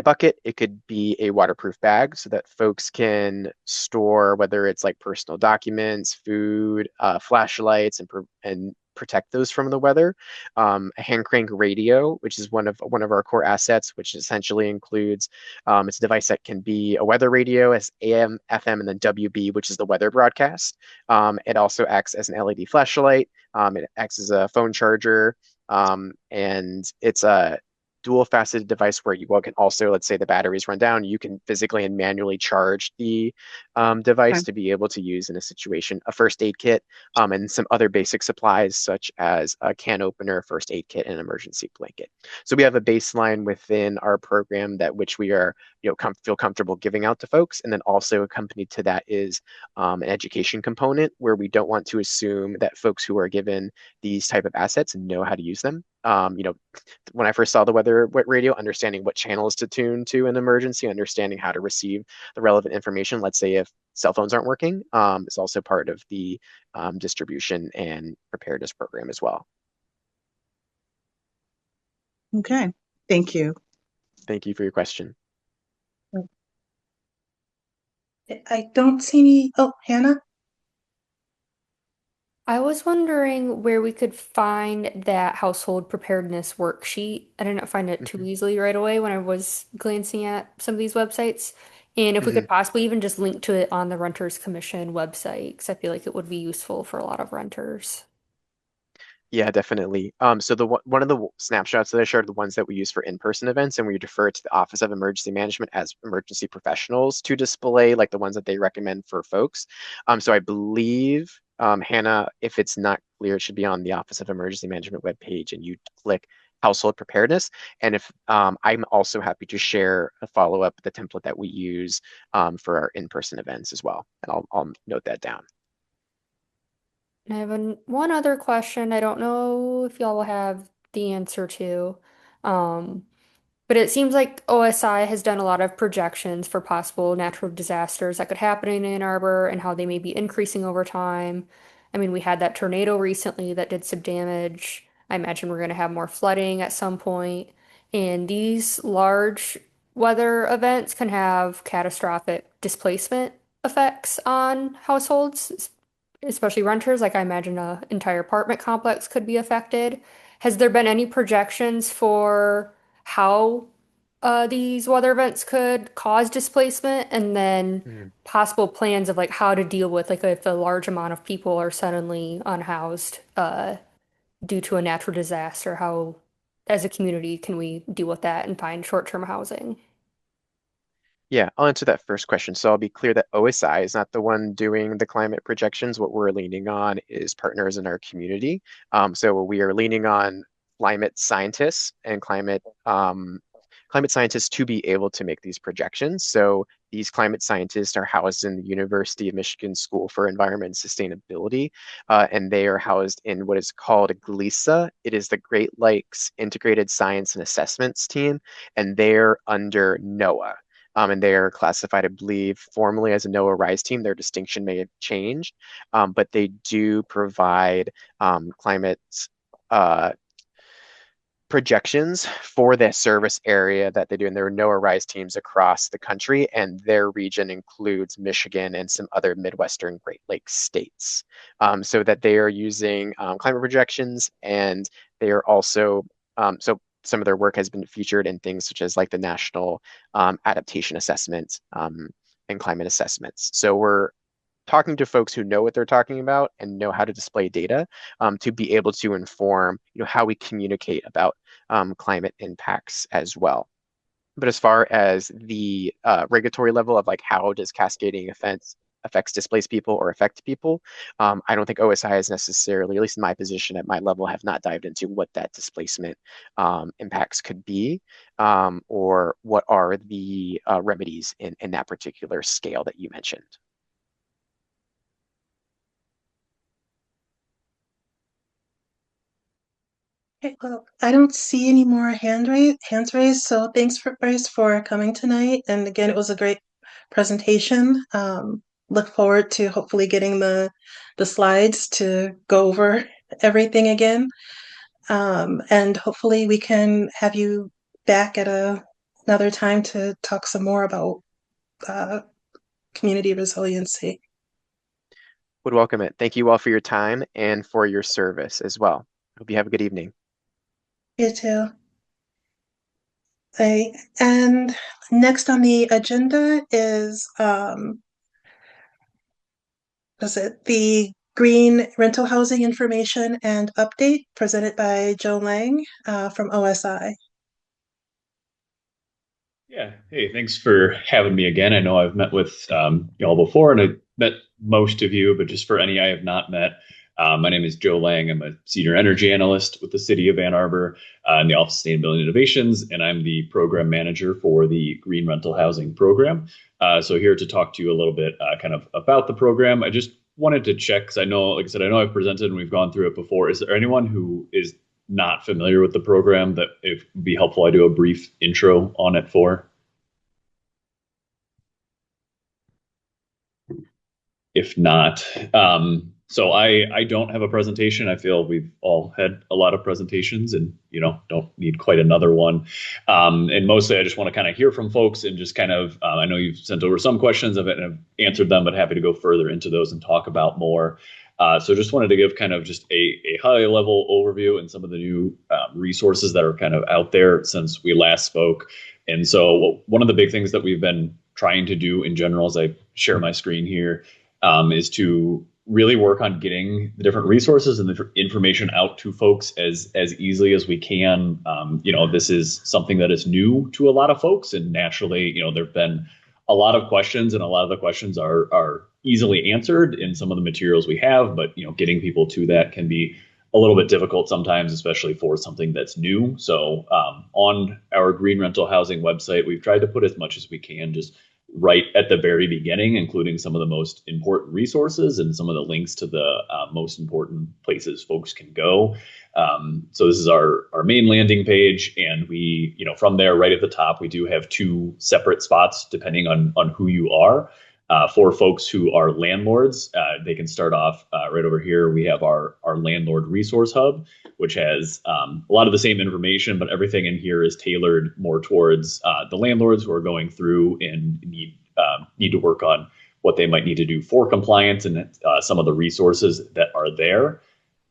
bucket, it could be a waterproof bag so that folks can store, whether it's like personal documents, food, flashlights, and protect those from the weather. A hand crank radio, which is one of our core assets, which essentially includes it's a device that can be a weather radio as AM, FM, and then WB, which is the weather broadcast. It also acts as an LED flashlight. It acts as a phone charger, and it's a dual faceted device where you can also, let's say the batteries run down, you can physically and manually charge the device Okay. to be able to use in a situation, a first aid kit, and some other basic supplies such as a can opener, first aid kit, and an emergency blanket. So we have a baseline within our program that which we are, feel comfortable giving out to folks, and then also accompanied to that is an education component where we don't want to assume that folks who are given these type of assets know how to use them. When I first saw the weather radio, understanding what channels to tune to an emergency, understanding how to receive the relevant information, let's say if cell phones aren't working, is also part of the distribution and preparedness program as well. Okay, thank you. Thank you for your question. I don't see any. Oh, Hannah? I was wondering where we could find that household preparedness worksheet. I didn't find it too Mhm. easily right away when I was glancing at some of these websites. And if we Mhm. could possibly even just link to it on the Renters Commission website, because I feel like it would be useful for a lot of renters. Yeah, definitely. So one of the snapshots that I shared, the ones that we use for in-person events, and we defer to the Office of Emergency Management as emergency professionals to display like the ones that they recommend for folks. So I believe, Hannah, if it's not clear, it should be on the Office of Emergency Management webpage, and you click household preparedness. And if I'm also happy to share a follow-up, the template that we use for our in-person events as well, and I'll note that down. And I have one other question. I don't know if y'all will have the answer to. Um, but it seems like OSI has done a lot of projections for possible natural disasters that could happen in Ann Arbor and how they may be increasing over time. I mean, we had that tornado recently that did some damage. I imagine we're going to have more flooding at some point. And these large weather events can have catastrophic displacement effects on households, especially renters. Like I imagine a entire apartment complex could be affected. Has there been any projections for how these weather events could cause displacement, and then possible plans of like how to deal with like if a large amount of people are suddenly unhoused due to a natural disaster, how as a community can we deal with that and find short-term housing? Yeah, I'll answer that first question. So I'll be clear that OSI is not the one doing the climate projections. What we're leaning on is partners in our community. So we are leaning on climate scientists and climate scientists to be able to make these projections. So these climate scientists are housed in the University of Michigan School for Environment and Sustainability, and they are housed in what is called GLISA. It is the Great Lakes Integrated Science and Assessments Team, and they're under NOAA. And they are classified, I believe, formally as a NOAA RISE team. Their distinction may have changed, but they do provide climate uh, projections for the service area that they do. And there are NOAA RISE teams across the country, and their region includes Michigan and some other Midwestern Great Lakes states. So that they are using climate projections, and they are also, so some of their work has been featured in things such as like the National Adaptation Assessment and climate assessments. So we're talking to folks who know what they're talking about and know how to display data to be able to inform, how we communicate about climate impacts as well. But as far as the regulatory level of like how does cascading effects displace people or affect people, I don't think OSI has necessarily, at least in my position at my level, have not dived into what that displacement impacts could be, or what are the remedies in that particular scale that you mentioned. Okay, well, I don't see any more hands raised, so thanks for Bryce for coming tonight. And again, it was a great presentation. Look forward to hopefully getting the slides to go over everything again. And hopefully we can have you back at another time to talk some more about uh, community resiliency. would welcome it. Thank you all for your time and for your service as well. Hope you have a good evening. You too. Okay, and next on the agenda is the Green Rental Housing Information and Update presented by Joe Lang from OSI. Yeah. Hey, thanks for having me again. I know I've met with y'all before, and I met most of you, but just for any I have not met, my name is Joe Lang. I'm a senior energy analyst with the City of Ann Arbor in the Office of Sustainability Innovations, and I'm the program manager for the Green Rental Housing Program. So here to talk to you a little bit kind of about the program. I just wanted to check, because I know, like I said, I know I've presented and we've gone through it before. Is there anyone who is not familiar with the program that it would be helpful I do a brief intro on it for? If not, so I don't have a presentation. I feel we've all had a lot of presentations and, don't need quite another one. And mostly I just want to kind of hear from folks and just kind of, I know you've sent over some questions of it and have answered them, but happy to go further into those and talk about more. So just wanted to give kind of just a high level overview and some of the new resources that are kind of out there since we last spoke. And so one of the big things that we've been trying to do in general, as I share my screen here, is to really work on getting the different resources and the information out to folks as easily as we can. This is something that is new to a lot of folks, and naturally, there've been a lot of questions, and a lot of the questions are easily answered in some of the materials we have. But getting people to that can be a little bit difficult sometimes, especially for something that's new. So on our Green Rental Housing website, we've tried to put as much as we can just right at the very beginning, including some of the most important resources and some of the links to the most important places folks can go. So this is our main landing page, and we, from there, right at the top, we do have two separate spots depending on who you are. For folks who are landlords, they can start off right over here. We have our landlord resource hub, which has a lot of the same information, but everything in here is tailored more towards the landlords who are going through and need to work on what they might need to do for compliance and some of the resources that are there.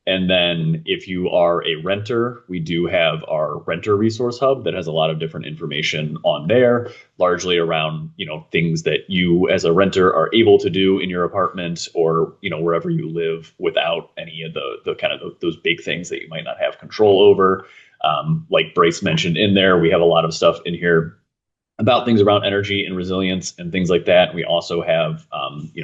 And then if you are a renter, we do have our renter resource hub that has a lot of different information on there, largely around, things that you as a renter are able to do in your apartment or, wherever you live without any of the kind of those big things that you might not have control over. Like Bryce mentioned in there, we have a lot of stuff in here about things around energy and resilience and things like that. We also have,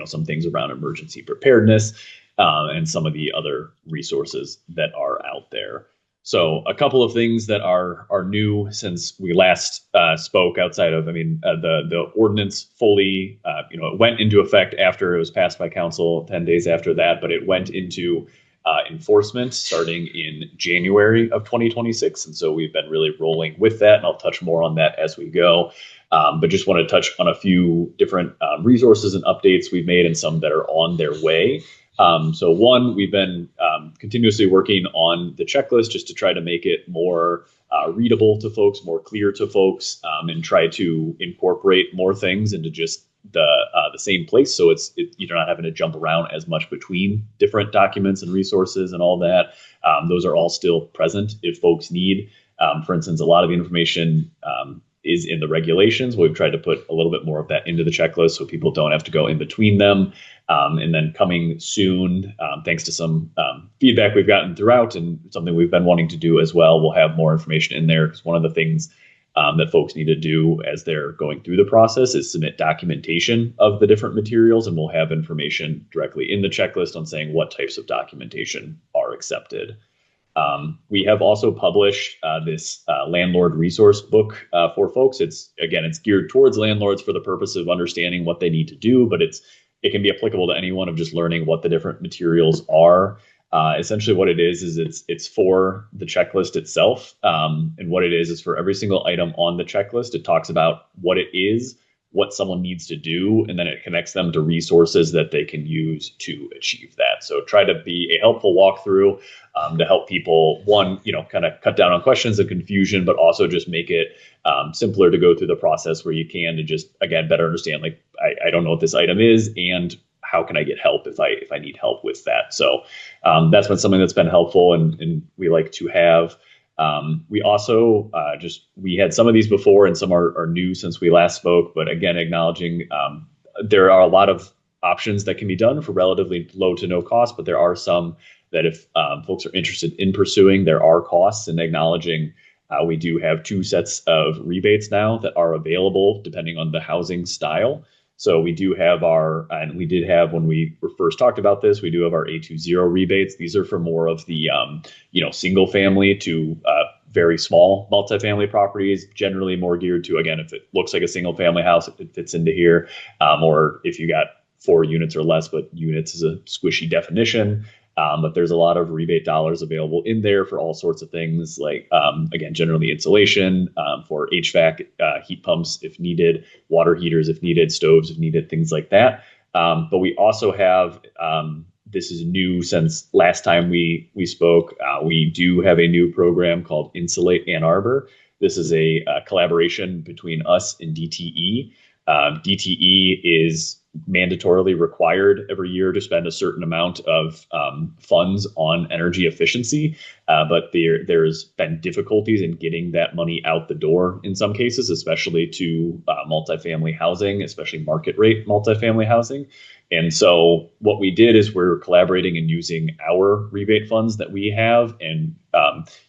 some things around emergency preparedness. And some of the other resources that are out there. So a couple of things that are new since we last spoke outside of, the ordinance fully, it went into effect after it was passed by council 10 days after that, but it went into enforcement starting in January of 2026. And so we've been really rolling with that, and I'll touch more on that as we go. But just want to touch on a few different resources and updates we've made and some that are on their way. So one, we've been continuously working on the checklist just to try to make it more readable to folks, more clear to folks, and try to incorporate more things into just the same place. So you're not having to jump around as much between different documents and resources and all that. Those are all still present if folks need. For instance, a lot of the information is in the regulations. We've tried to put a little bit more of that into the checklist so people don't have to go in between them. And then coming soon, thanks to some feedback we've gotten throughout and something we've been wanting to do as well, we'll have more information in there, because one of the things that folks need to do as they're going through the process is submit documentation of the different materials, and we'll have information directly in the checklist on saying what types of documentation are accepted. We have also published this landlord resource book for folks. It's geared towards landlords for the purpose of understanding what they need to do, but it can be applicable to anyone of just learning what the different materials are. Essentially what it is it's for the checklist itself. And what it is for every single item on the checklist, it talks about what it is, what someone needs to do, and then it connects them to resources that they can use to achieve that. So try to be a helpful walkthrough to help people, one, kind of cut down on questions and confusion, but also just make it simpler to go through the process where you can to just, again, better understand, like, I don't know what this item is and how can I get help if I need help with that? So that's been something that's been helpful, and we like to have. We also we had some of these before, and some are new since we last spoke. But again, acknowledging there are a lot of options that can be done for relatively low to no cost, but there are some that if folks are interested in pursuing, there are costs, and acknowledging we do have 2 sets of rebates now that are available depending on the housing style. So we do have and we did have when we first talked about this, we do have our A20 rebates. These are for more of the, single family to very small multifamily properties, generally more geared to, again, if it looks like a single family house, it fits into here, or if you got 4 units or less, but units is a squishy definition. But there's a lot of rebate dollars available in there for all sorts of things, like, again, generally insulation, for HVAC, heat pumps if needed, water heaters if needed, stoves if needed, things like that. But we also have, this is new since last time we spoke, we do have a new program called Insulate Ann Arbor. This is a collaboration between us and DTE. DTE is mandatorily required every year to spend a certain amount of funds on energy efficiency, but there's been difficulties in getting that money out the door in some cases, especially to multifamily housing, especially market rate multifamily housing. And so what we did is we're collaborating and using our rebate funds that we have and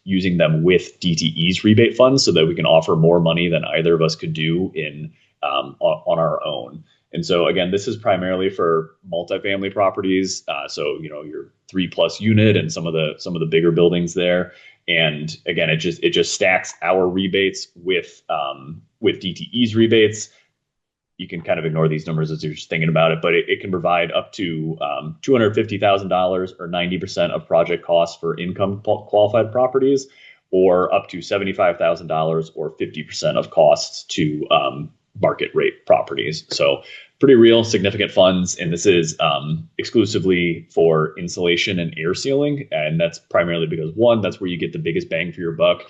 using them with DTE's rebate funds so that we can offer more money than either of us could do on our own. And so again, this is primarily for multifamily properties. So your 3+ unit and some of the bigger buildings there. And again, it just stacks our rebates with DTE's rebates. You can kind of ignore these numbers as you're just thinking about it, but it can provide up to $250,000 or 90% of project costs for income qualified properties, or up to $75,000 or 50% of costs to market rate properties. So pretty real significant funds. And this is exclusively for insulation and air sealing. And that's primarily because, one, that's where you get the biggest bang for your buck.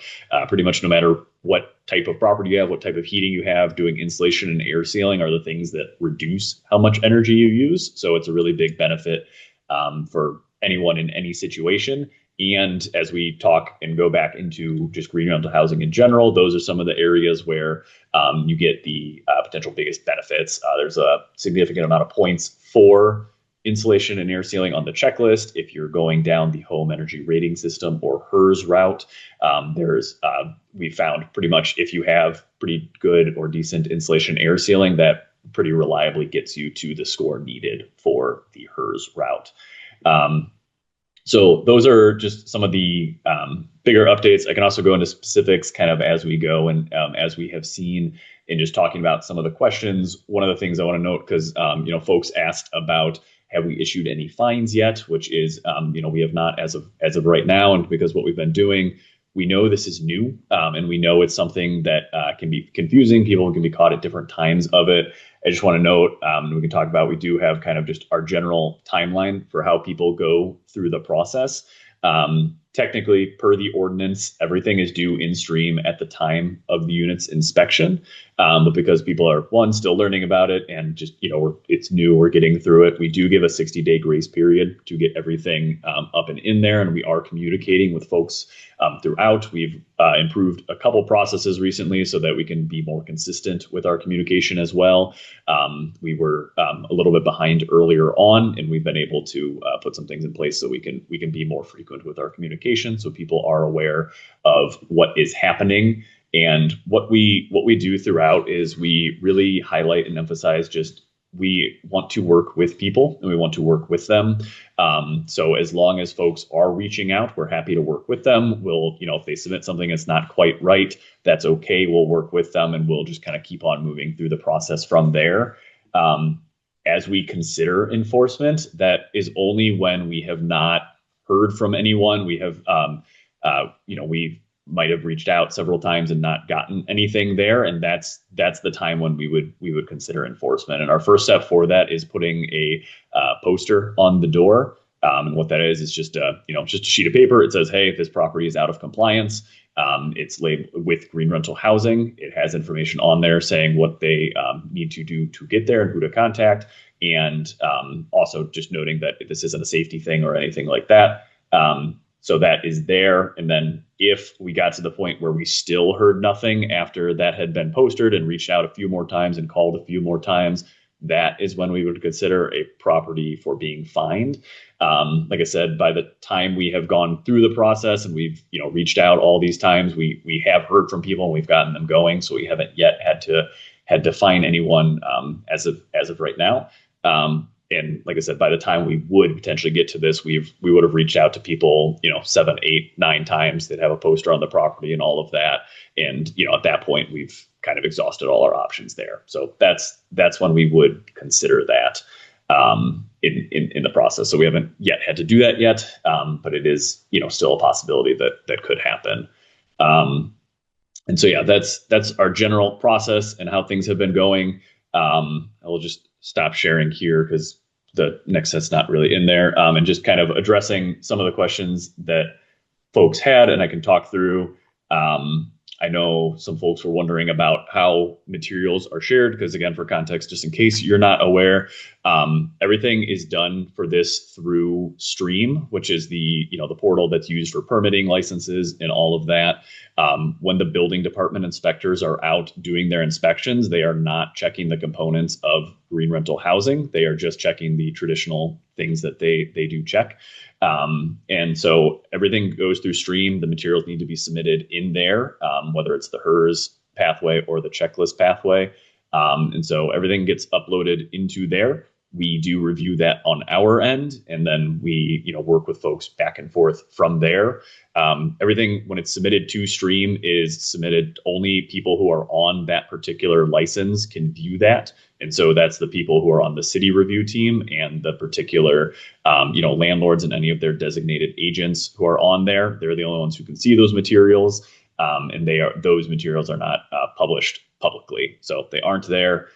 Pretty much no matter what type of property you have, what type of heating you have, doing insulation and air sealing are the things that reduce how much energy you use. So it's a really big benefit for anyone in any situation. And as we talk and go back into just green rental housing in general, those are some of the areas where you get the potential biggest benefits. There's a significant amount of points for insulation and air sealing on the checklist. If you're going down the home energy rating system or HERS route, we found pretty much if you have pretty good or decent insulation air sealing, that pretty reliably gets you to the score needed for the HERS route. So those are just some of the bigger updates. I can also go into specifics kind of as we go and as we have seen in just talking about some of the questions. One of the things I want to note, because folks asked about, have we issued any fines yet? Which is we have not as of right now, and because what we've been doing, we know this is new, and we know it's something that can be confusing. People can be caught at different times of it. I just want to note, we can talk about, we do have kind of just our general timeline for how people go through the process. Technically, per the ordinance, everything is due in stream at the time of the unit's inspection. But because people are, one, still learning about it, and just, it's new, we're getting through it, we do give a 60-day grace period to get everything up and in there. And we are communicating with folks throughout. We've improved a couple processes recently so that we can be more consistent with our communication as well. We were a little bit behind earlier on, and we've been able to put some things in place so we can be more frequent with our communication, so people are aware of what is happening. And what we do throughout is we really highlight and emphasize just, we want to work with people and we want to work with them. So as long as folks are reaching out, we're happy to work with them. We'll, if they submit something that's not quite right, that's okay. We'll work with them and we'll just kind of keep on moving through the process from there. As we consider enforcement, that is only when we have not heard from anyone. We have, we might have reached out several times and not gotten anything there, and that's the time when we would consider enforcement. And our first step for that is putting a poster on the door. And what that is just a sheet of paper. It says, hey, this property is out of compliance. It's labeled with green rental housing. It has information on there saying what they need to do to get there and who to contact. And also just noting that this isn't a safety thing or anything like that. So that is there. And then if we got to the point where we still heard nothing after that had been posted and reached out a few more times and called a few more times, that is when we would consider a property for being fined. Like I said, by the time we have gone through the process and we've reached out all these times, we have heard from people and we've gotten them going. So we haven't yet had to fine anyone as of right now. And like I said, by the time we would potentially get to this, we would have reached out to people, 7, 8, 9 times that have a poster on the property and all of that. And, at that point, we've kind of exhausted all our options there. So that's when we would consider that in the process. So we haven't yet had to do that yet, but it is, still a possibility that could happen. And so, yeah, that's our general process and how things have been going. I will just stop sharing here because the next set's not really in there, and just kind of addressing some of the questions that folks had, and I can talk through. I know some folks were wondering about how materials are shared, because again, for context, just in case you're not aware, everything is done for this through Stream, which is the portal that's used for permitting licenses and all of that. When the building department inspectors are out doing their inspections, they are not checking the components of green rental housing. They are just checking the traditional things that they do check. And so everything goes through Stream. The materials need to be submitted in there, whether it's the HERS pathway or the checklist pathway. And so everything gets uploaded into there. We do review that on our end, and then we work with folks back and forth from there. Everything, when it's submitted to Stream, is submitted. Only people who are on that particular license can view that. And so that's the people who are on the city review team and the particular landlords and any of their designated agents who are on there. They're the only ones who can see those materials, and those materials are not published publicly, so they aren't there.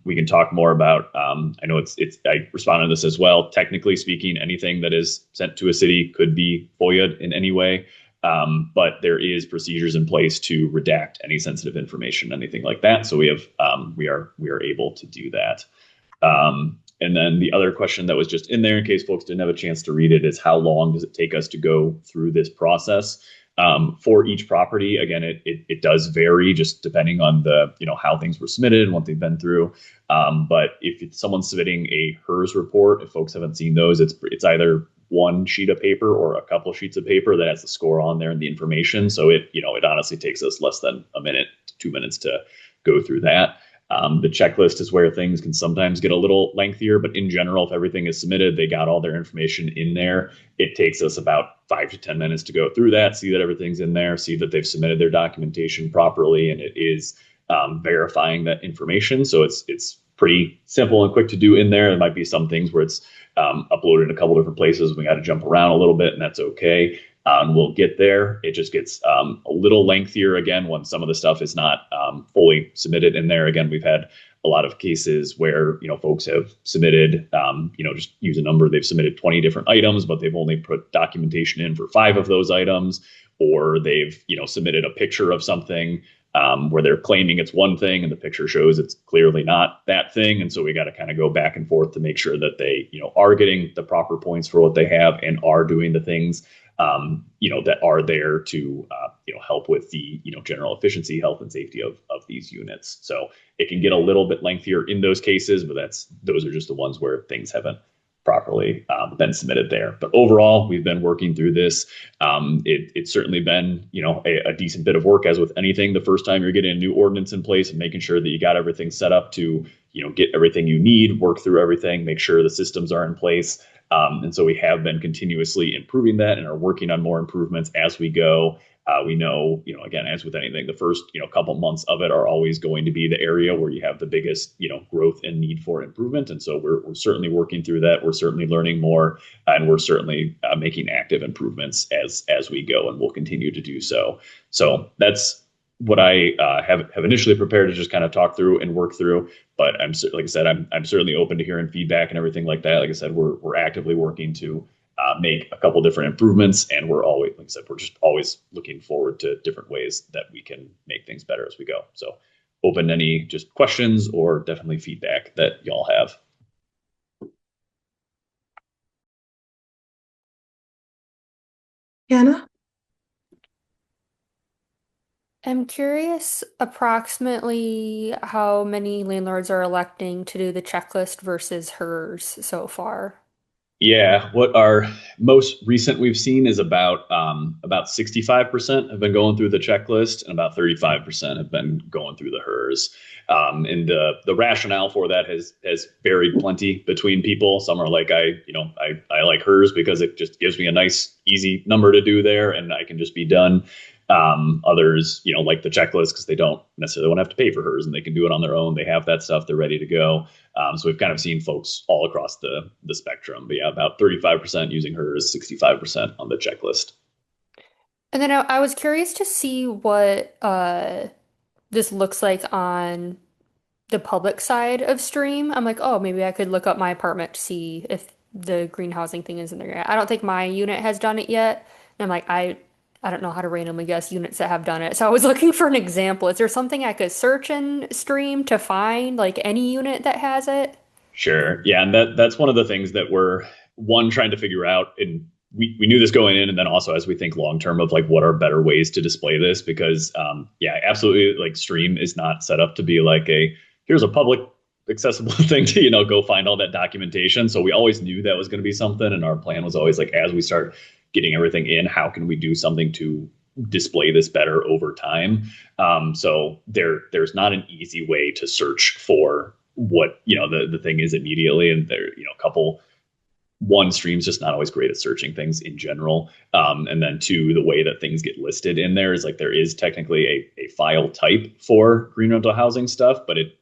We can talk more about, I know I responded to this as well. Technically speaking, anything that is sent to a city could be FOIA'd in any way. But there is procedures in place to redact any sensitive information, anything like that. So we are able to do that. And then the other question that was just in there, in case folks didn't have a chance to read it, is how long does it take us to go through this process? For each property, again, it does vary just depending on the how things were submitted and what they've been through. But if someone's submitting a HERS report, if folks haven't seen those, it's either one sheet of paper or a couple of sheets of paper that has the score on there and the information. So it honestly takes us less than a minute to 2 minutes to go through that. The checklist is where things can sometimes get a little lengthier, but in general, if everything is submitted, they got all their information in there. It takes us about 5 to 10 minutes to go through that, see that everything's in there, see that they've submitted their documentation properly, and it is verifying that information. So it's pretty simple and quick to do in there. There might be some things where it's uploaded in a couple different places. We got to jump around a little bit, and that's okay. And we'll get there. It just gets a little lengthier again when some of the stuff is not fully submitted in there. Again, we've had a lot of cases where folks have submitted, just use a number. They've submitted 20 different items, but they've only put documentation in for 5 of those items, or they've submitted a picture of something where they're claiming it's one thing and the picture shows it's clearly not that thing. And so we got to kind of go back and forth to make sure that they are getting the proper points for what they have and are doing the things that are there to help with the general efficiency, health, and safety of these units. So it can get a little bit lengthier in those cases, but those are just the ones where things haven't properly been submitted there. But overall, we've been working through this. It's certainly been a decent bit of work, as with anything. The first time you're getting a new ordinance in place and making sure that you got everything set up to get everything you need, work through everything, make sure the systems are in place. And so we have been continuously improving that and are working on more improvements as we go. We know, again, as with anything, the first, couple months of it are always going to be the area where you have the biggest, growth and need for improvement. And so we're certainly working through that. We're certainly learning more, and we're certainly making active improvements as we go, and we'll continue to do so. So that's what I have initially prepared to just kind of talk through and work through. But like I said, I'm certainly open to hearing feedback and everything like that. Like I said, we're actively working to make a couple different improvements, and we're always, like I said, we're just always looking forward to different ways that we can make things better as we go. So open to any just questions or definitely feedback that y'all have. Hannah? I'm curious approximately how many landlords are electing to do the checklist versus hers so far. Yeah, what our most recent we've seen is about 65% have been going through the checklist, and about 35% have been going through the hers. And the rationale for that has varied plenty between people. Some are like, I like hers because it just gives me a nice, easy number to do there, and I can just be done. Others, like the checklist because they don't necessarily want to have to pay for hers and they can do it on their own. They have that stuff, they're ready to go. So we've kind of seen folks all across the spectrum. But yeah, about 35% using hers, 65% on the checklist. And then I was curious to see what this looks like on the public side of Stream. I'm like, oh, maybe I could look up my apartment to see if the green housing thing is in there yet. I don't think my unit has done it yet. And I'm like, I don't know how to randomly guess units that have done it. So I was looking for an example. Is there something I could search in Stream to find like any unit that has it? Sure. Yeah, and that's one of the things that we're one trying to figure out. And we knew this going in, and then also as we think long term of like what are better ways to display this, because yeah, absolutely, like Stream is not set up to be like a here's a public accessible thing to go find all that documentation. So we always knew that was going to be something, and our plan was always like as we start getting everything in, how can we do something to display this better over time? So there's not an easy way to search for what the thing is immediately, and there a couple one Stream's just not always great at searching things in general, and then two, the way that things get listed in there is like there is technically a file type for green rental housing stuff, but it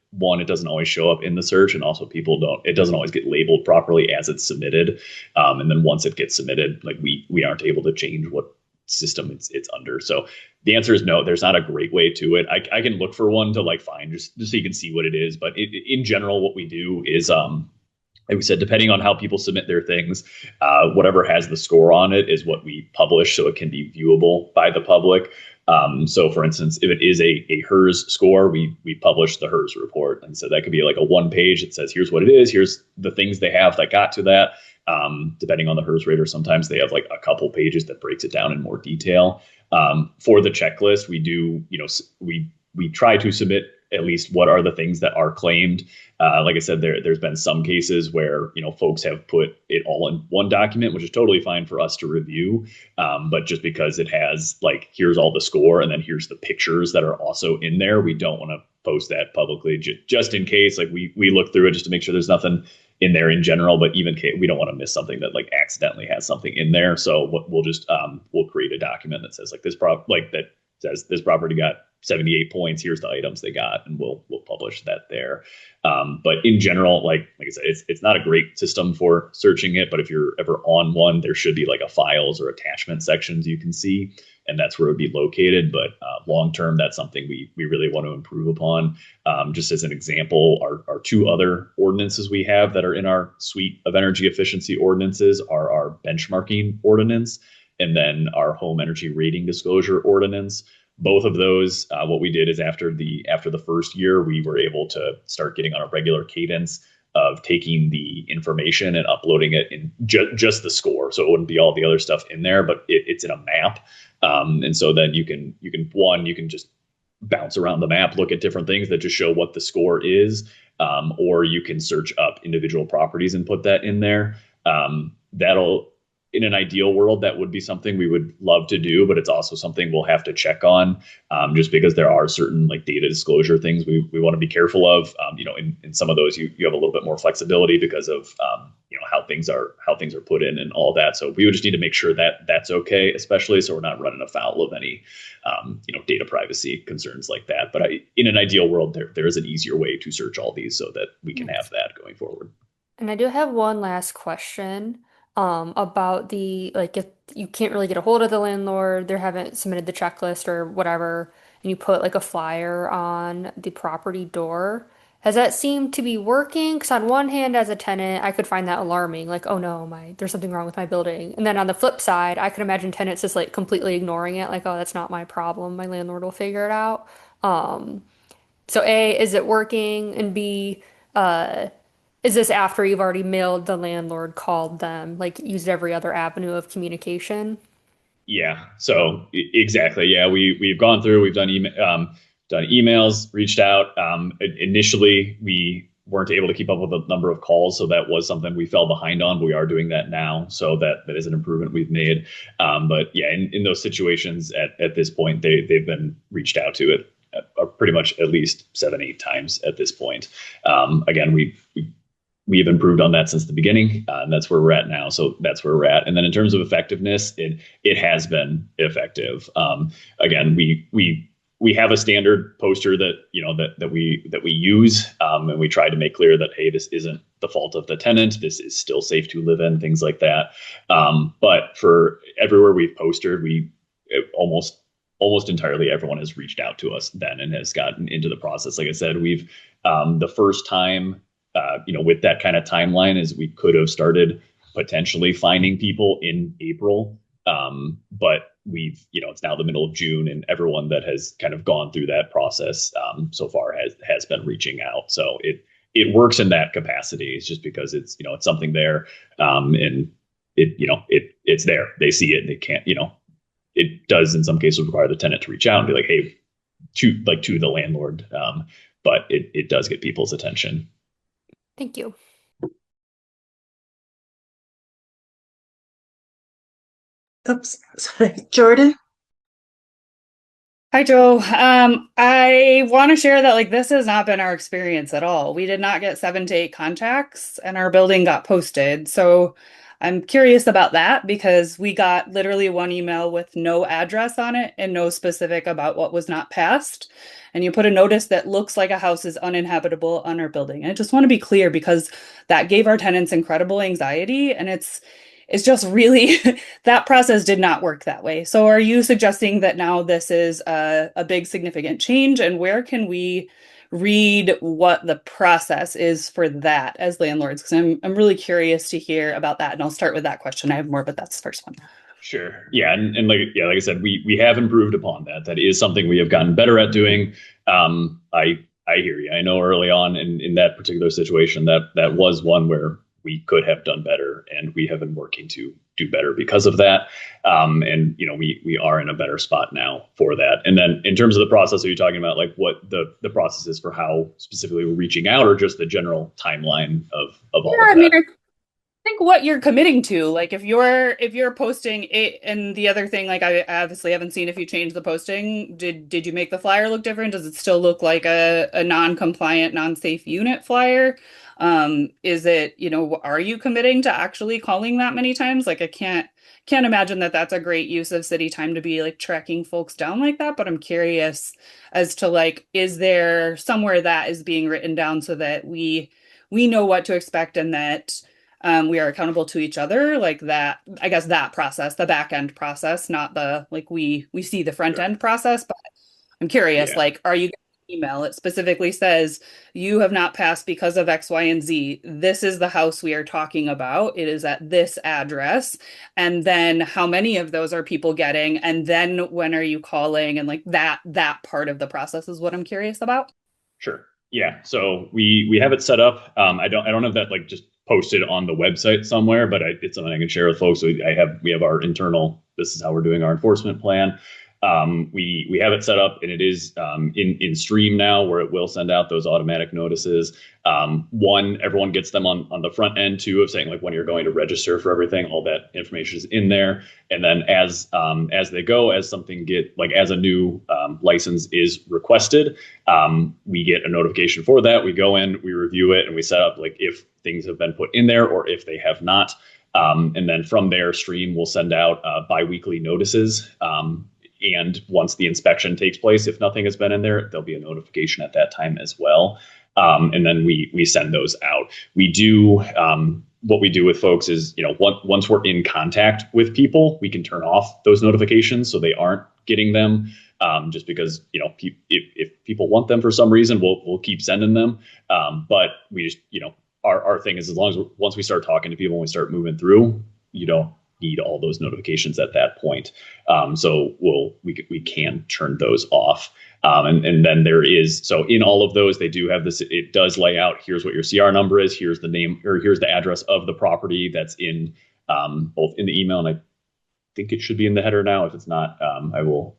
doesn't always show up in the search, and also it doesn't always get labeled properly as it's submitted, and then once it gets submitted, like we aren't able to change what system it's under. So the answer is no, there's not a great way to it. I can look for one to like find just so you can see what it is, but in general what we do is like we said, depending on how people submit their things, whatever has the score on it is what we publish, so it can be viewable by the public. So, for instance, if it is a hers score, we publish the hers report, and so that could be like a one page that says here's what it is, here's the things they have that got to that. Depending on the hers rater, sometimes they have like a couple pages that breaks it down in more detail. For the checklist, we do, we try to submit at least what are the things that are claimed. Like I said, there's been some cases where folks have put it all in one document, which is totally fine for us to review. But just because it has like here's all the score and then here's the pictures that are also in there, we don't want to post that publicly just in case. Like we look through it just to make sure there's nothing in there in general, but even we don't want to miss something that like accidentally has something in there. So we'll just we'll create a document that says like that says this property got 78 points. Here's the items they got, and we'll publish that there. But in general, like I said, it's not a great system for searching it. But if you're ever on one, there should be like a files or attachment sections you can see, and that's where it would be located. But long term, that's something we really want to improve upon. Just as an example, our two other ordinances we have that are in our suite of energy efficiency ordinances are our benchmarking ordinance and then our home energy rating disclosure ordinance. Both of those, what we did is after the first year, we were able to start getting on a regular cadence of taking the information and uploading it in just the score. So it wouldn't be all the other stuff in there, but it's in a map. And so then you can just bounce around the map, look at different things that just show what the score is, or you can search up individual properties and put that in there. That'll in an ideal world, that would be something we would love to do, but it's also something we'll have to check on, just because there are certain like data disclosure things we want to be careful of. In some of those, you have a little bit more flexibility because of how things are put in and all that. So we would just need to make sure that that's okay, especially so we're not running afoul of any data privacy concerns like that. But in an ideal world, there is an easier way to search all these so that we can have that going forward. And I do have one last question about the like if you can't really get a hold of the landlord, they haven't submitted the checklist or whatever, and you put like a flyer on the property door. Has that seemed to be working? Because on one hand, as a tenant, I could find that alarming, like, oh no, there's something wrong with my building. And then on the flip side, I could imagine tenants just like completely ignoring it, like, oh, that's not my problem. My landlord will figure it out. Um, so A, is it working? And B, uh, is this after you've already mailed the landlord, called them, like used every other avenue of communication? Yeah. So exactly. Yeah. We've gone through. We've done done emails, reached out. Initially, we weren't able to keep up with the number of calls, so that was something we fell behind on. But we are doing that now, so that is an improvement we've made. But yeah, in those situations, at this point, they've been reached out to it pretty much at least 7-8 times at this point. Again, we have improved on that since the beginning, and that's where we're at now. So that's where we're at. And then in terms of effectiveness, it has been effective. Again, we have a standard poster that that we use, and we try to make clear that, hey, this isn't the fault of the tenant. This is still safe to live in, things like that. But for everywhere we've posted, almost entirely everyone has reached out to us then and has gotten into the process. Like I said, we've the first time. With that kind of timeline, is we could have started potentially finding people in April. But it's now the middle of June, and everyone that has kind of gone through that process so far has been reaching out. So it works in that capacity. It's just because it's something there, and it's there. They see it. They can't. It does in some cases require the tenant to reach out and be like, hey, to the landlord. But it does get people's attention. Thank you. Oops, sorry. Jordan? Hi, Joe. I want to share that this has not been our experience at all. We did not get 7 to 8 contacts, and our building got posted. So I'm curious about that because we got literally one email with no address on it and no specific about what was not passed. And you put a notice that looks like a house is uninhabitable on our building. And I just want to be clear because that gave our tenants incredible anxiety, and it's just really that process did not work that way. So are you suggesting that now this is a big significant change, and where can we read what the process is for that as landlords? Because I'm really curious to hear about that, and I'll start with that question. I have more, but that's the first one. Sure. Yeah. And like I said, we have improved upon that. That is something we have gotten better at doing. I hear you. I know early on in that particular situation that was one where we could have done better, and we have been working to do better because of that. And we are in a better spot now for that. And then in terms of the process, are you talking about what the process is for how specifically we're reaching out, or just the general timeline of all of that? I mean, I think what you're committing to, if you're posting it, and the other thing, I obviously haven't seen if you changed the posting. Did you make the flyer look different? Does it still look like a non-compliant, non-safe unit flyer? Is it, are you committing to actually calling that many times? I can't imagine that that's a great use of city time to be tracking folks down like that. But I'm curious as to is there somewhere that is being written down so that we know what to expect, and that we are accountable to each other, that, I guess, that process, the back end process, not the, we see the front end process. But I'm curious, Yeah. are you getting an email? It specifically says you have not passed because of X, Y, and Z. This is the house we are talking about. It is at this address. And then how many of those are people getting? And then when are you calling? And that part of the process is what I'm curious about. Sure. Yeah. So we have it set up. I don't have that just posted on the website somewhere, but it's something I can share with folks. So we have our internal. This is how we're doing our enforcement plan. We have it set up, and it is in Stream now, where it will send out those automatic notices. One, everyone gets them on the front end too, of saying when you're going to register for everything. All that information is in there, and then as they go, as something as a new license is requested, we get a notification for that. We go in, we review it, and we set up if things have been put in there or if they have not. And then from there, Stream will send out biweekly notices. And once the inspection takes place, if nothing has been in there, there'll be a notification at that time as well. And then we send those out. We do what we do with folks is, once we're in contact with people, we can turn off those notifications so they aren't getting them. Just because, if people want them for some reason, we'll keep sending them. But we just, our thing is, as long as once we start talking to people and we start moving through, you don't need all those notifications at that point. So we can turn those off. And then there is, so in all of those, they do have this, it does lay out, here's what your CR number is, here's the name, or here's the address of the property that's in both in the email, and think it should be in the header now. If it's not, I will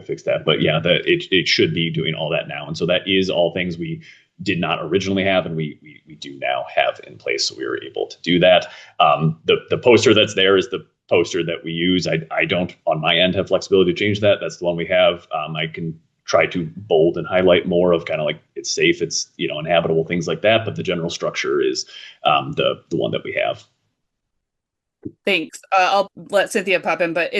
fix that. But yeah, it should be doing all that now. And so that is all things we did not originally have, and we do now have in place. So we were able to do that. The poster that's there is the poster that we use. I don't on my end have flexibility to change that. That's the one we have. I can try to bold and highlight more of kind of like it's safe, it's inhabitable, things like that. But the general structure is the one that we have. Thanks. I'll let Cynthia pop in, but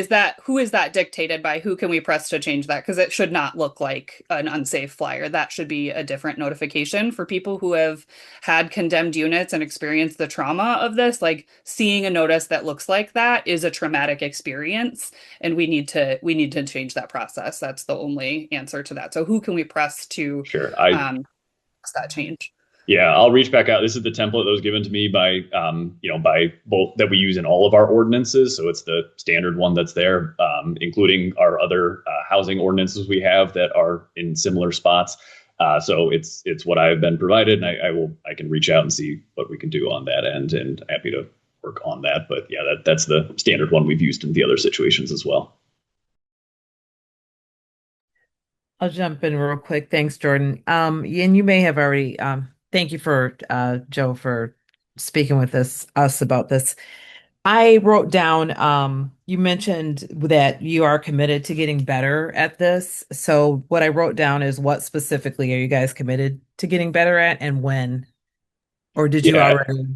who is that dictated by? Who can we press to change that? Because it should not look like an unsafe flyer. That should be a different notification for people who have had condemned units and experienced the trauma of this. Like seeing a notice that looks like that is a traumatic experience, and we need to change that process. That's the only answer to that. So who can we press to Sure. that change? Yeah, I'll reach back out. This is the template that was given to me by both that we use in all of our ordinances. So it's the standard one that's there, including our other housing ordinances we have that are in similar spots. So it's what I've been provided, and I can reach out and see what we can do on that end, and happy to work on that. But yeah, that's the standard one we've used in the other situations as well. I'll jump in real quick. Thanks, Jordan. And you may have already, thank you for Joe for speaking with us about this. I wrote down, you mentioned that you are committed to getting better at this. So what I wrote down is what specifically are you guys committed to getting better at, and when? Or did you already?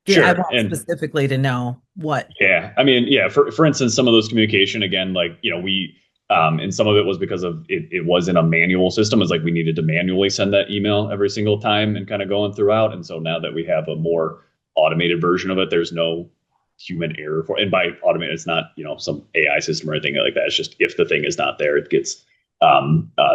Sure. I want specifically to know what. Yeah. I mean, yeah, for instance, some of those communication, again, like, we, and some of it was because of it was in a manual system. It's like we needed to manually send that email every single time and kind of going throughout. And so now that we have a more automated version of it, there's no human error and by automated, it's not, some AI system or anything like that. It's just if the thing is not there, it gets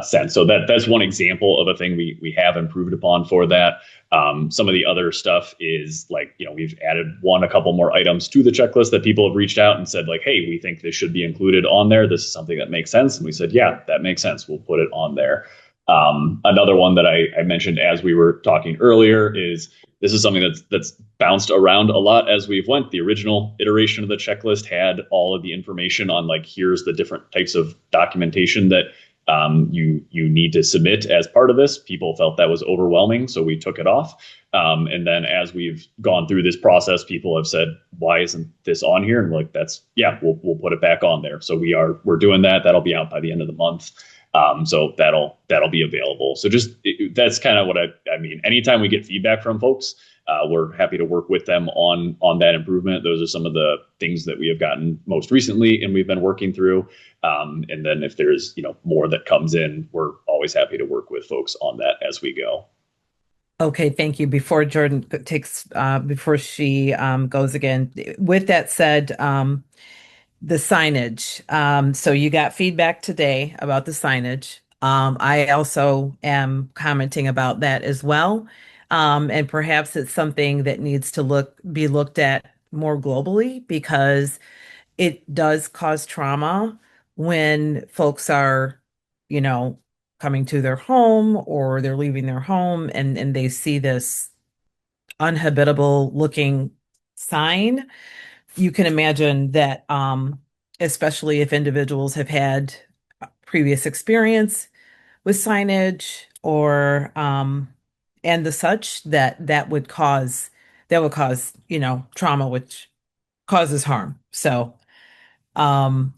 sent. So that's one example of a thing we have improved upon for that. Some of the other stuff is like, we've added a couple more items to the checklist that people have reached out and said like, hey, we think this should be included on there. This is something that makes sense. And we said, yeah, that makes sense. We'll put it on there. Another one that I mentioned as we were talking earlier is this is something that's bounced around a lot as we've went. The original iteration of the checklist had all of the information on like, here's the different types of documentation that you need to submit as part of this. People felt that was overwhelming, so we took it off. And then as we've gone through this process, people have said, why isn't this on here? And we're like, we'll put it back on there. So we're doing that. That'll be out by the end of the month. So that'll be available. So that's kind of what I mean. Anytime we get feedback from folks, we're happy to work with them on that improvement. Those are some of the things that we have gotten most recently and we've been working through. And then if there's, more that comes in, we're always happy to work with folks on that as we go. Okay, thank you. Before Jordan before she goes again, with that said, the signage. So you got feedback today about the signage. I also am commenting about that as well. And perhaps it's something that needs to be looked at more globally, because it does cause trauma when folks are, coming to their home or they're leaving their home and they see this unhabitable looking sign. You can imagine that, especially if individuals have had previous experience with signage or and the such, that would cause trauma, which causes harm. So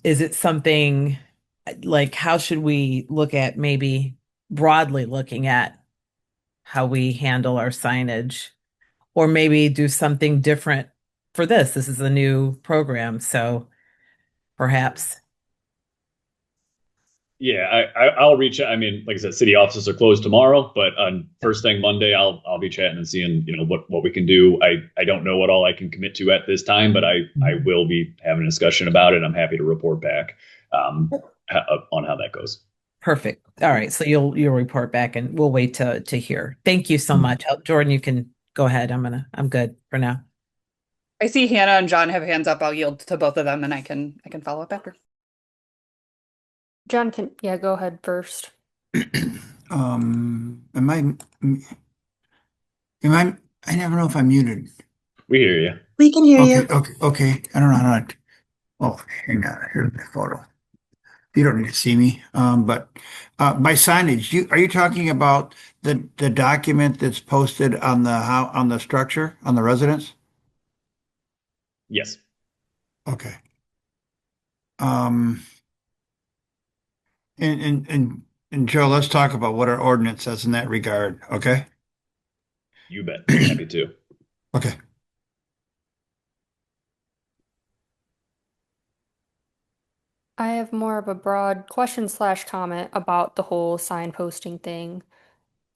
is it something like, how should we look at, maybe broadly looking at how we handle our signage, or maybe do something different for this? This is a new program, so perhaps. Yeah, I'll reach out. I mean, like I said, city offices are closed tomorrow, but on first thing Monday, I'll be chatting and seeing, what we can do. I don't know what all I can commit to at this time, but I will be having a discussion about it. I'm happy to report back on how that goes. Perfect. All right. So you'll report back and we'll wait to hear. Thank you so much. Jordan, you can go ahead. I'm good for now. I see Hannah and John have hands up. I'll yield to both of them and I can follow up after. John go ahead first. Am I never know if I'm muted. We hear you. We can hear you. Okay. I don't know how to Oh, hang on. Here's my photo. You don't need to see me. But by signage, are you talking about the document that's posted on the how on the structure on the residence? Yes, Okay. Um, and Joe, let's talk about what our ordinance says in that regard. Okay. you bet. Happy to. Okay. I have more of a broad question slash comment about the whole sign posting thing.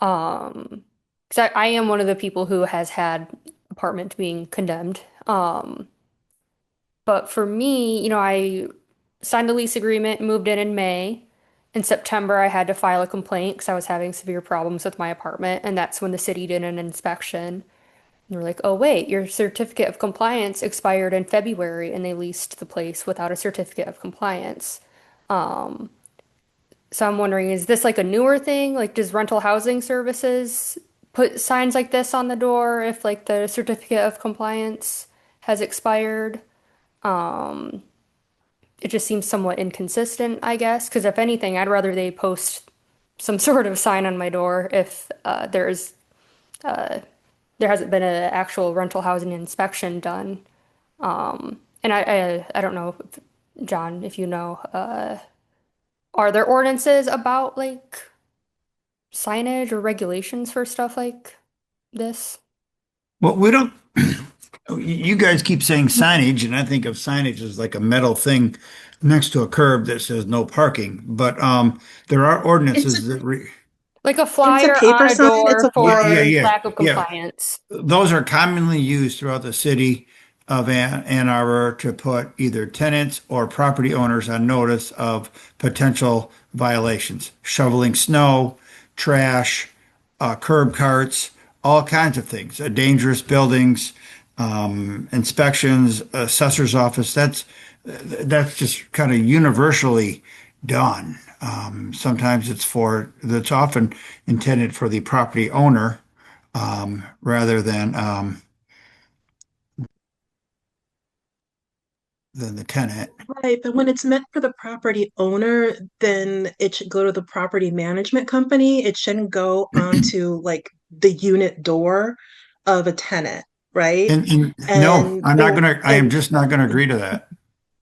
Um, because I am one of the people who has had apartment being condemned. But for me, I signed a lease agreement, moved in May. In September, I had to file a complaint because I was having severe problems with my apartment, and that's when the city did an inspection. And they're like, "Oh, wait, your certificate of compliance expired in February," and they leased the place without a certificate of compliance. Um, so I'm wondering, is this like a newer thing? Like, does rental housing services put signs like this on the door if like the certificate of compliance has expired? Um, it just seems somewhat inconsistent, I guess, because if anything, I'd rather they post some sort of sign on my door if uh, there hasn't been an actual rental housing inspection done. And I don't know, John, if you know, are there ordinances about like signage or regulations for stuff like this? Well, we don't. You guys keep saying signage, and I think of signage as like a metal thing next to a curb that says no parking. But there are It's a ordinances that Like a it's a flyer paper on a sign. It's door a yeah, yeah, for flyer. yeah, lack of yeah. compliance. Those are commonly used throughout the city of Ann Arbor to put either tenants or property owners on notice of potential violations, shoveling snow, trash, curb carts, all kinds of things, dangerous buildings, inspections, assessor's office. That's just kind of universally done. Sometimes that's often intended for the property owner rather than the tenant. Right, but when it's meant for the property owner, then it should go to the property management company. It shouldn't go onto like the unit door of a tenant, right? And no, And I'm not the gonna, I am and just not gonna agree to that.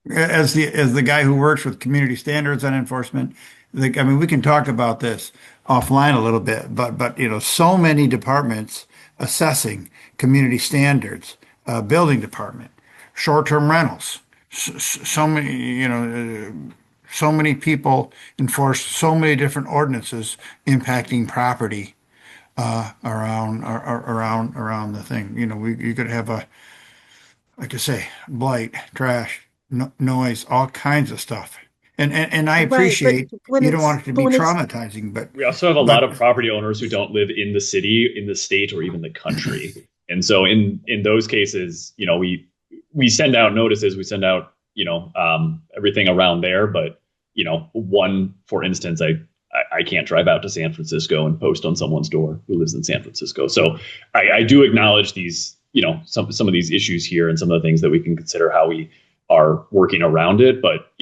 As the guy who works with community standards on enforcement, I mean, we can talk about this offline a little bit, but so many departments assessing community standards, building department, short-term rentals, so many, so many people enforce so many different ordinances impacting property around the thing. You could have like I say, blight, trash, no, noise, all kinds of stuff. And I right, but appreciate when you don't it's want it to but be when it's traumatizing, but We also have a lot but of property owners who don't live in the city, in the state, or even the country. And so in those cases, we send out notices, we send out, everything around there. But, one, for instance, I can't drive out to San Francisco and post on someone's door who lives in San Francisco. So I do acknowledge these, some of these issues here and some of the things that we can consider how we are working around it. But,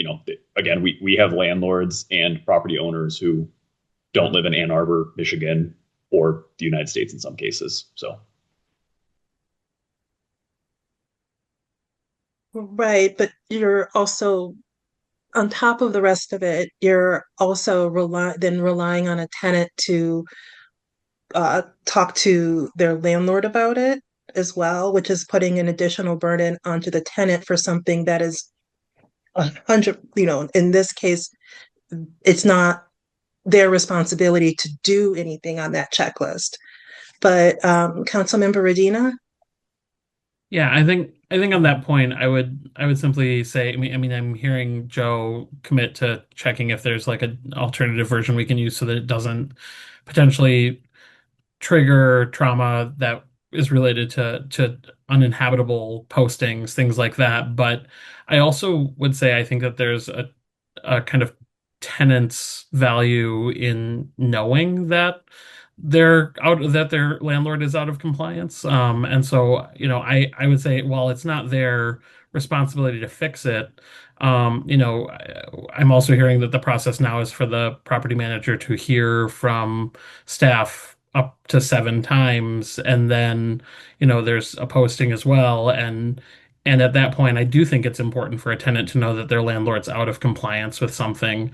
again, we have landlords and property owners who don't live in Ann Arbor, Michigan, or the United States in some cases. So right, but you're also on top of the rest of it, you're also relying on a tenant to talk to their landlord about it as well, which is putting an additional burden onto the tenant for something that is 100, in this case, it's not their responsibility to do anything on that checklist. But Councilmember Radina? Yeah, I think on that point, I would simply say, I mean, I'm hearing Joe commit to checking if there's like an alternative version we can use so that it doesn't potentially trigger trauma that is related to uninhabitable postings, things like that. But I also would say I think that there's a kind of tenant's value in knowing that that their landlord is out of compliance. And so, I would say while it's not their responsibility to fix it. I'm also hearing that the process now is for the property manager to hear from staff up to 7 times, and then, there's a posting as well. And at that point, I do think it's important for a tenant to know that their landlord's out of compliance with something,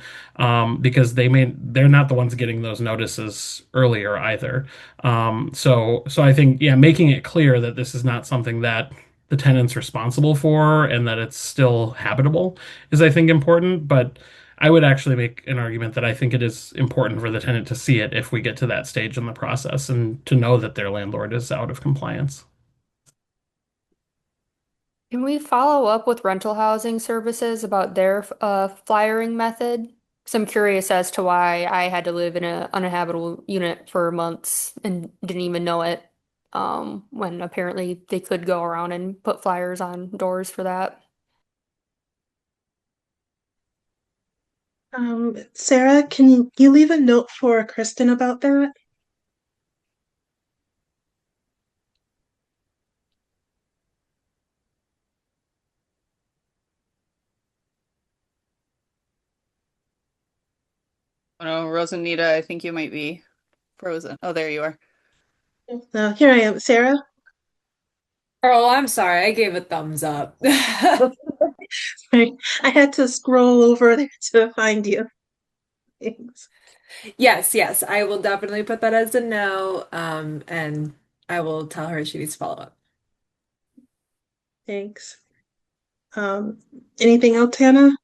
because they're not the ones getting those notices earlier either. So I think, yeah, making it clear that this is not something that the tenant's responsible for and that it's still habitable is, I think, important. But I would actually make an argument that I think it is important for the tenant to see it if we get to that stage in the process and to know that their landlord is out of compliance. Can we follow up with rental housing services about their flyering method? Because I'm curious as to why I had to live in an uninhabitable unit for months and didn't even know it, when apparently they could go around and put flyers on doors for that. Sarah, can you leave a note for Kristen about that? Oh no, Rosanita, I think you might be frozen. Oh, there you are. Here I am, Sarah. Oh, I'm sorry. I gave a thumbs up. Sorry, I had to scroll over there to find you. Thanks. Yes, yes, I will definitely put that as a no. And I will tell her she needs to follow up. Thanks. Anything else, Hannah?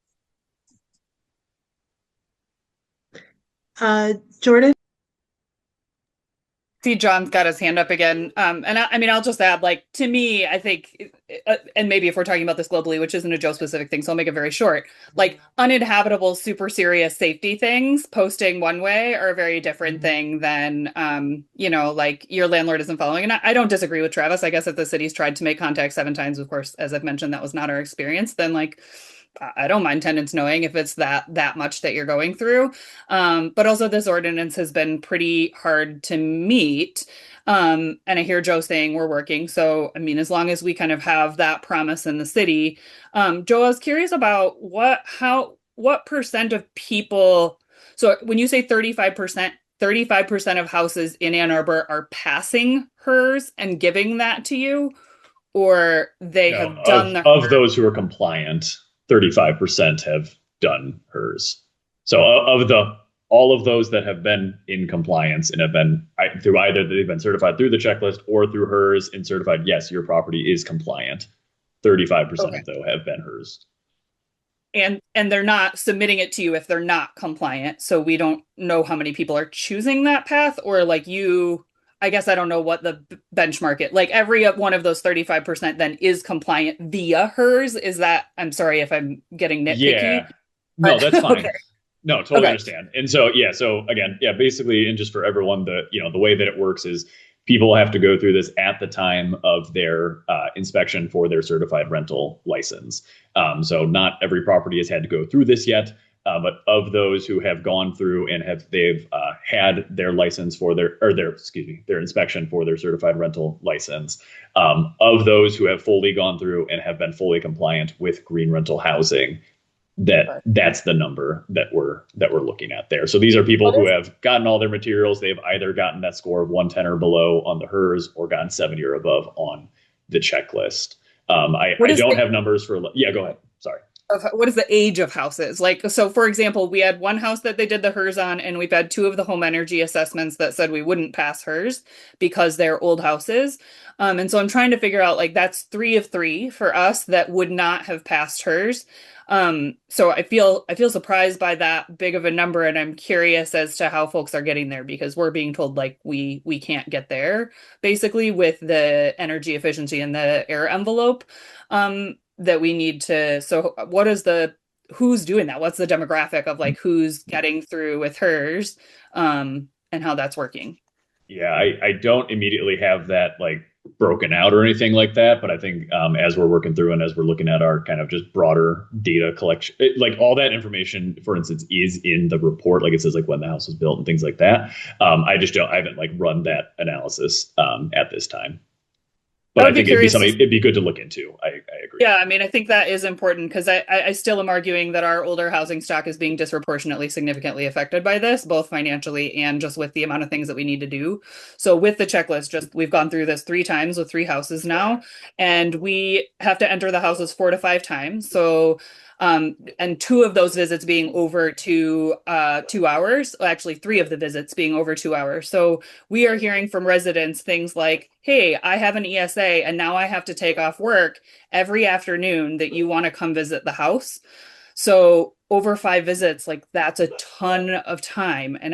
Jordan? See, John's got his hand up again. And I mean, I'll just add, like, to me, I think, and maybe if we're talking about this globally, which isn't a Joe specific thing, so I'll make it very short, like uninhabitable, super serious safety things, posting one way are a very different thing than, like your landlord isn't following. And I don't disagree with Travis. I guess if the city's tried to make contact 7 times, of course, as I've mentioned, that was not our experience, then like, I don't mind tenants knowing if it's that much that you're going through. But also this ordinance has been pretty hard to meet. And I hear Joe saying we're working. So, I mean, as long as we kind of have that promise in the city. Joe, I was curious about what percent of people, so when you say 35% of houses in Ann Arbor are passing hers and giving that to you, or they No, have done the of those who are compliant, 35% have done hers. So of the all of those that have been in compliance and have been through either they've been certified through the checklist or through hers and certified, yes, your property is compliant. 35% Okay. though have been hers. And they're not submitting it to you if they're not compliant. So we don't know how many people are choosing that path, or like I guess I don't know what the benchmark is. Like every one of those 35% then is compliant via hers. Is that, I'm sorry if I'm getting nitpicky. Yeah. No, that's fine. Okay. No, totally Okay. understand. And so, yeah, so again, yeah, basically, and just for everyone, the way that it works is people have to go through this at the time of their inspection for their certified rental license. So not every property has had to go through this yet, but of those who have gone through and they've had their license for their inspection for their certified rental license, of those who have fully gone through and have been fully compliant with green rental housing, that's the number that we're looking at there. So these are people who have gotten all their materials. They've either gotten that score of 110 or below on the hers or gotten 70 or above on the checklist. I don't have numbers for, yeah, go ahead. Sorry. What is the age of houses? Like, so for example, we had one house that they did the hers on, and we've had 2 of the home energy assessments that said we wouldn't pass hers because they're old houses. And so I'm trying to figure out, like, that's 3 of 3 for us that would not have passed hers. So I feel surprised by that big of a number, and I'm curious as to how folks are getting there, because we're being told like we can't get there basically with the energy efficiency and the air envelope that we need to. So who's doing that? What's the demographic of like who's getting through with hers, and how that's working? Yeah, I don't immediately have that like broken out or anything like that, but I think as we're working through and as we're looking at our kind of just broader data collection, like all that information, for instance, is in the report. Like it says like when the house was built and things like that. I haven't like run that analysis at this time. But I I would be think it'd be curious. something it'd be good to look into. I agree. Yeah, I mean, I think that is important because I still am arguing that our older housing stock is being disproportionately significantly affected by this, both financially and just with the amount of things that we need to do. So with the checklist, just we've gone through this 3 times with 3 houses now, and we have to enter the houses 4 to 5 times. So and 2 of those visits being over 2 hours, well, actually 3 of the visits being over 2 hours. So we are hearing from residents things like, hey, I have an ESA and now I have to take off work every afternoon that you want to come visit the house. So over 5 visits, like that's a ton of time. And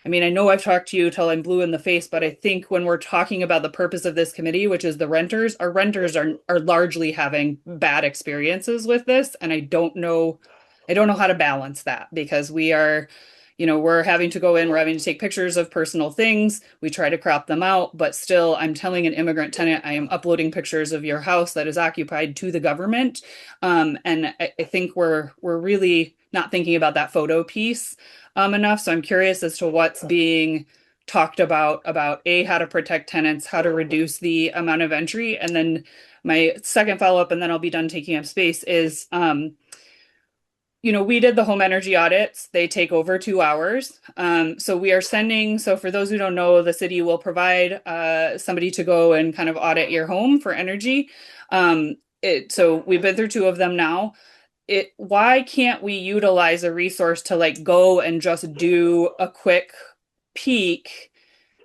I mean, I know I've talked to you till I'm blue in the face, but I think when we're talking about the purpose of this committee, which is the renters, our renters are largely having bad experiences with this. And I don't know how to balance that because we're having to go in, we're having to take pictures of personal things. We try to crop them out, but still I'm telling an immigrant tenant, I am uploading pictures of your house that is occupied to the government. And I think we're really not thinking about that photo piece enough. So I'm curious as to what's being talked about A, how to protect tenants, how to reduce the amount of entry. And then my second follow-up, and then I'll be done taking up space, is we did the home energy audits. They take over 2 hours. So for those who don't know, the city will provide somebody to go and kind of audit your home for energy. So we've been through 2 of them now. Why can't we utilize a resource to like go and just do a quick peek?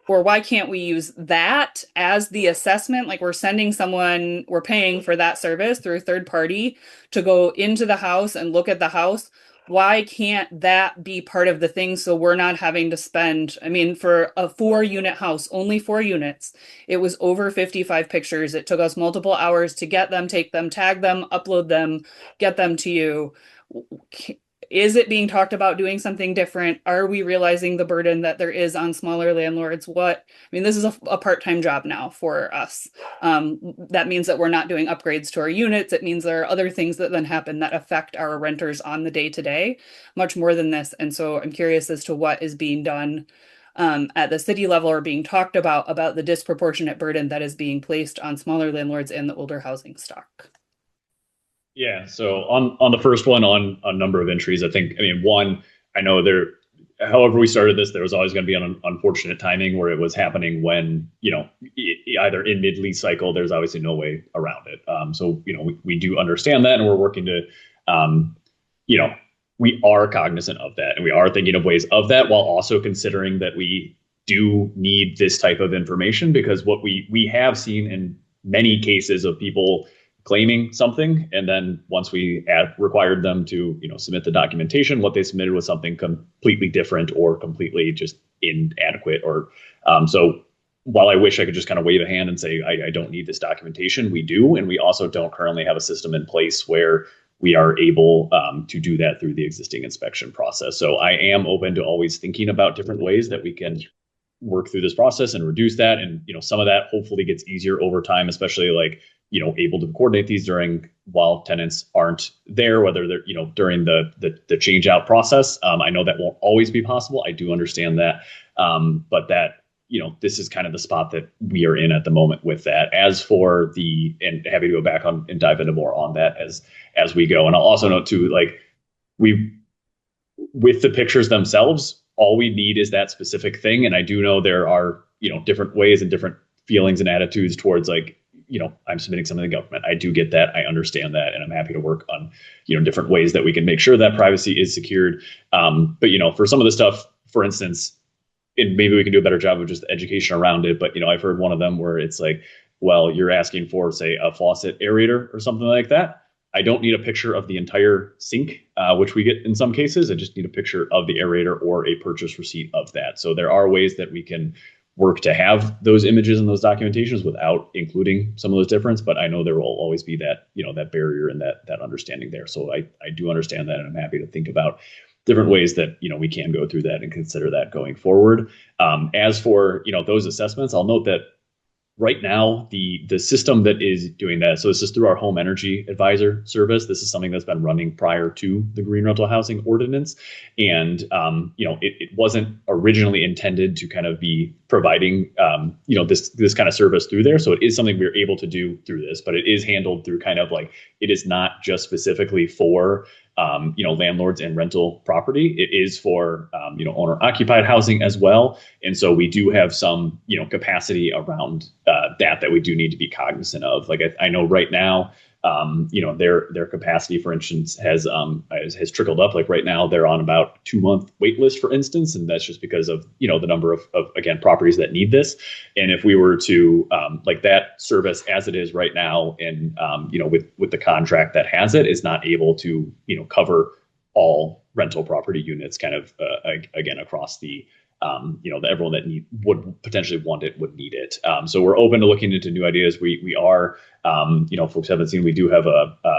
Or why can't we use that as the assessment? Like we're paying for that service through a third party to go into the house and look at the house. Why can't that be part of the thing so we're not having to spend, I mean, for a 4-unit house, only 4 units, it was over 55 pictures. It took us multiple hours to get them, take them, tag them, upload them, get them to you. Is it being talked about doing something different? Are we realizing the burden that there is on smaller landlords? This is a part-time job now for us. That means that we're not doing upgrades to our units. It means there are other things that then happen that affect our renters on the day-to-day, much more than this. And so I'm curious as to what is being done at the city level or being talked about the disproportionate burden that is being placed on smaller landlords and the older housing stock. Yeah. So on the first one on number of entries, one, I know however we started this, there was always going to be an unfortunate timing where it was happening when, either in mid lease cycle, there's obviously no way around it. So, we do understand that and we're working to, we are cognizant of that and we are thinking of ways of that while also considering that we do need this type of information because what we have seen in many cases of people claiming something, and then once we required them to, submit the documentation, what they submitted was something completely different or completely just inadequate. Or so while I wish I could just kind of wave a hand and say I don't need this documentation, we do, and we also don't currently have a system in place where we are able to do that through the existing inspection process. So I am open to always thinking about different ways that we can work through this process and reduce that. And, some of that hopefully gets easier over time, especially able to coordinate these while tenants aren't there, whether they're, during the change out process. I know that won't always be possible. I do understand that. But that, this is kind of the spot that we are in at the moment with that. As for and happy to go back on and dive into more on that as we go. And I'll also note too, with the pictures themselves, all we need is that specific thing. And I do know there are, different ways and different feelings and attitudes towards I'm submitting something to the government. I do get that. I understand that. And I'm happy to work on, different ways that we can make sure that privacy is secured. But, for some of the stuff, for instance, and maybe we can do a better job of just education around it. But, I've heard one of them where it's like, well, you're asking for, say, a faucet aerator or something like that. I don't need a picture of the entire sink, which we get in some cases. I just need a picture of the aerator or a purchase receipt of that. So there are ways that we can work to have those images and those documentations without including some of those difference. But I know there will always be that, that barrier and that understanding there. So I do understand that. And I'm happy to think about different ways that, we can go through that and consider that going forward. As for, those assessments, I'll note that Right now, the system that is doing that, so this is through our home energy advisor service. This is something that's been running prior to the green rental housing ordinance. And, it wasn't originally intended to kind of be providing, this kind of service through there. So it is something we're able to do through this, but it is handled through kind of like, it is not just specifically for landlords and rental property. It is for, owner occupied housing as well. And so we do have some, capacity around that we do need to be cognizant of. Like I know right now, their capacity, for instance, has trickled up. Like right now, they're on about 2-month wait list, for instance, and that's just because of the number of again properties that need this. And if we were to like that service as it is right now, and with the contract that has it, is not able to cover all rental property units, kind of again across the everyone that would potentially want it would need it. So we're open to looking into new ideas. We are, folks haven't seen, we do have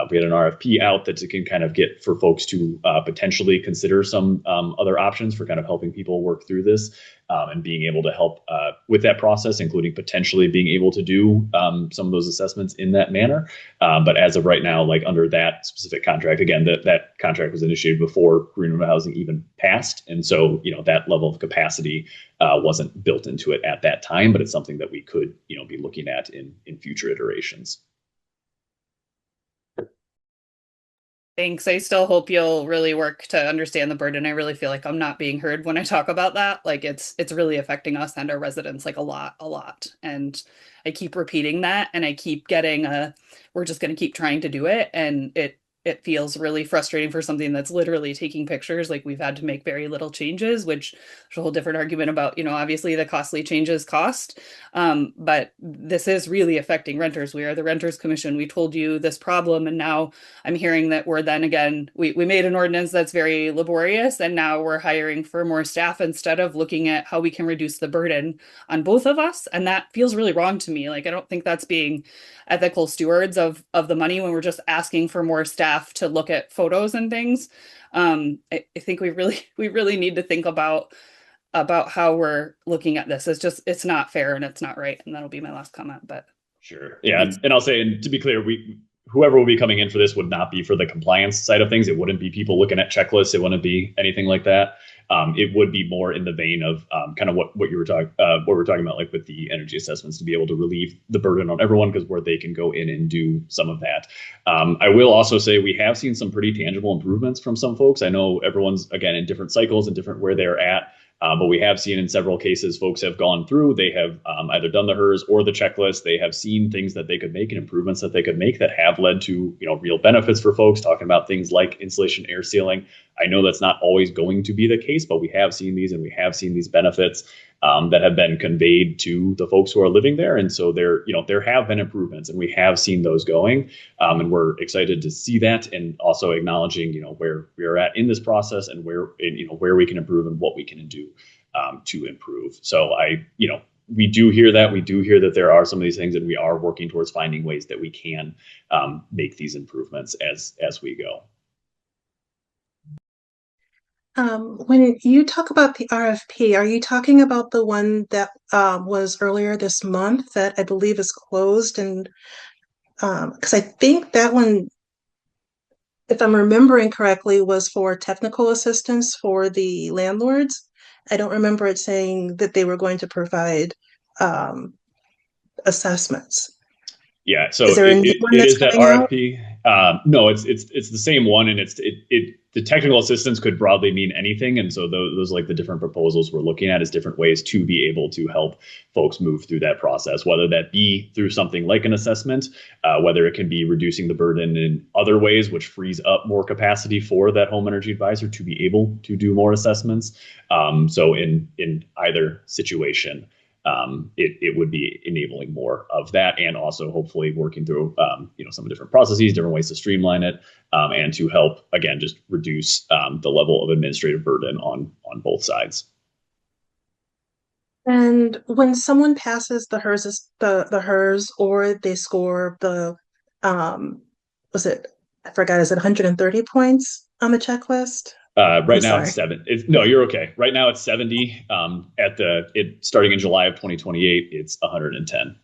we had an RFP out that can kind of get for folks to potentially consider some other options for kind of helping people work through this and being able to help with that process, including potentially being able to do some of those assessments in that manner. But as of right now, like under that specific contract, again, that contract was initiated before green rental housing even passed. And so, that level of capacity wasn't built into it at that time, but it's something that we could, be looking at in future iterations. Thanks. I still hope you'll really work to understand the burden. I really feel like I'm not being heard when I talk about that. Like it's really affecting us and our residents like a lot. And I keep repeating that, and I keep getting we're just going to keep trying to do it, and it feels really frustrating for something that's literally taking pictures. Like we've had to make very little changes, which there's a whole different argument about, obviously the costly changes cost. But this is really affecting renters. We are the Renters Commission. We told you this problem, and now I'm hearing that we're then again, we made an ordinance that's very laborious, and now we're hiring for more staff instead of looking at how we can reduce the burden on both of us. And that feels really wrong to me. Like I don't think that's being ethical stewards of the money when we're just asking for more staff to look at photos and things. I think we really need to think about how we're looking at this. It's not fair and it's not right. And that'll be my last comment. But sure, yeah, and I'll say, and to be clear, whoever will be coming in for this would not be for the compliance side of things. It wouldn't be people looking at checklists. It wouldn't be anything like that. It would be more in the vein of kind of what you were talking, what we're talking about, like with the energy assessments, to be able to relieve the burden on everyone, because where they can go in and do some of that. I will also say we have seen some pretty tangible improvements from some folks. I know everyone's again in different cycles and different where they're at. But we have seen in several cases, folks have gone through, they have either done the HERS or the checklist. They have seen things that they could make and improvements that they could make that have led to, real benefits for folks, talking about things like insulation, air sealing. I know that's not always going to be the case, but we have seen these, and we have seen these benefits that have been conveyed to the folks who are living there. And so there have been improvements, and we have seen those going. And we're excited to see that, and also acknowledging, where we're at in this process, and where we can improve and what we can do to improve. So we do hear that. We do hear that there are some of these things, and we are working towards finding ways that we can make these improvements as we go. When you talk about the RFP, are you talking about the one that was earlier this month that I believe is closed? And because I think that one, if I'm remembering correctly, was for technical assistance for the landlords. I don't remember it saying that they were going to provide assessments. Yeah, so Is there a new one it that's is that coming out? RFP. No, it's the same one, and the technical assistance could broadly mean anything, and so those like the different proposals we're looking at is different ways to be able to help folks move through that process, whether that be through something like an assessment, whether it can be reducing the burden in other ways, which frees up more capacity for that home energy advisor to be able to do more assessments. So in either situation, it would be enabling more of that, and also hopefully working through some different processes, different ways to streamline it, and to help again just reduce the level of administrative burden on both sides. And when someone passes the HERS or they score the was it, I forgot, is it 130 points on the checklist? Right now sorry. it's 7. No, you're okay. Right now it's 70. Starting in July of 2028, it's 110.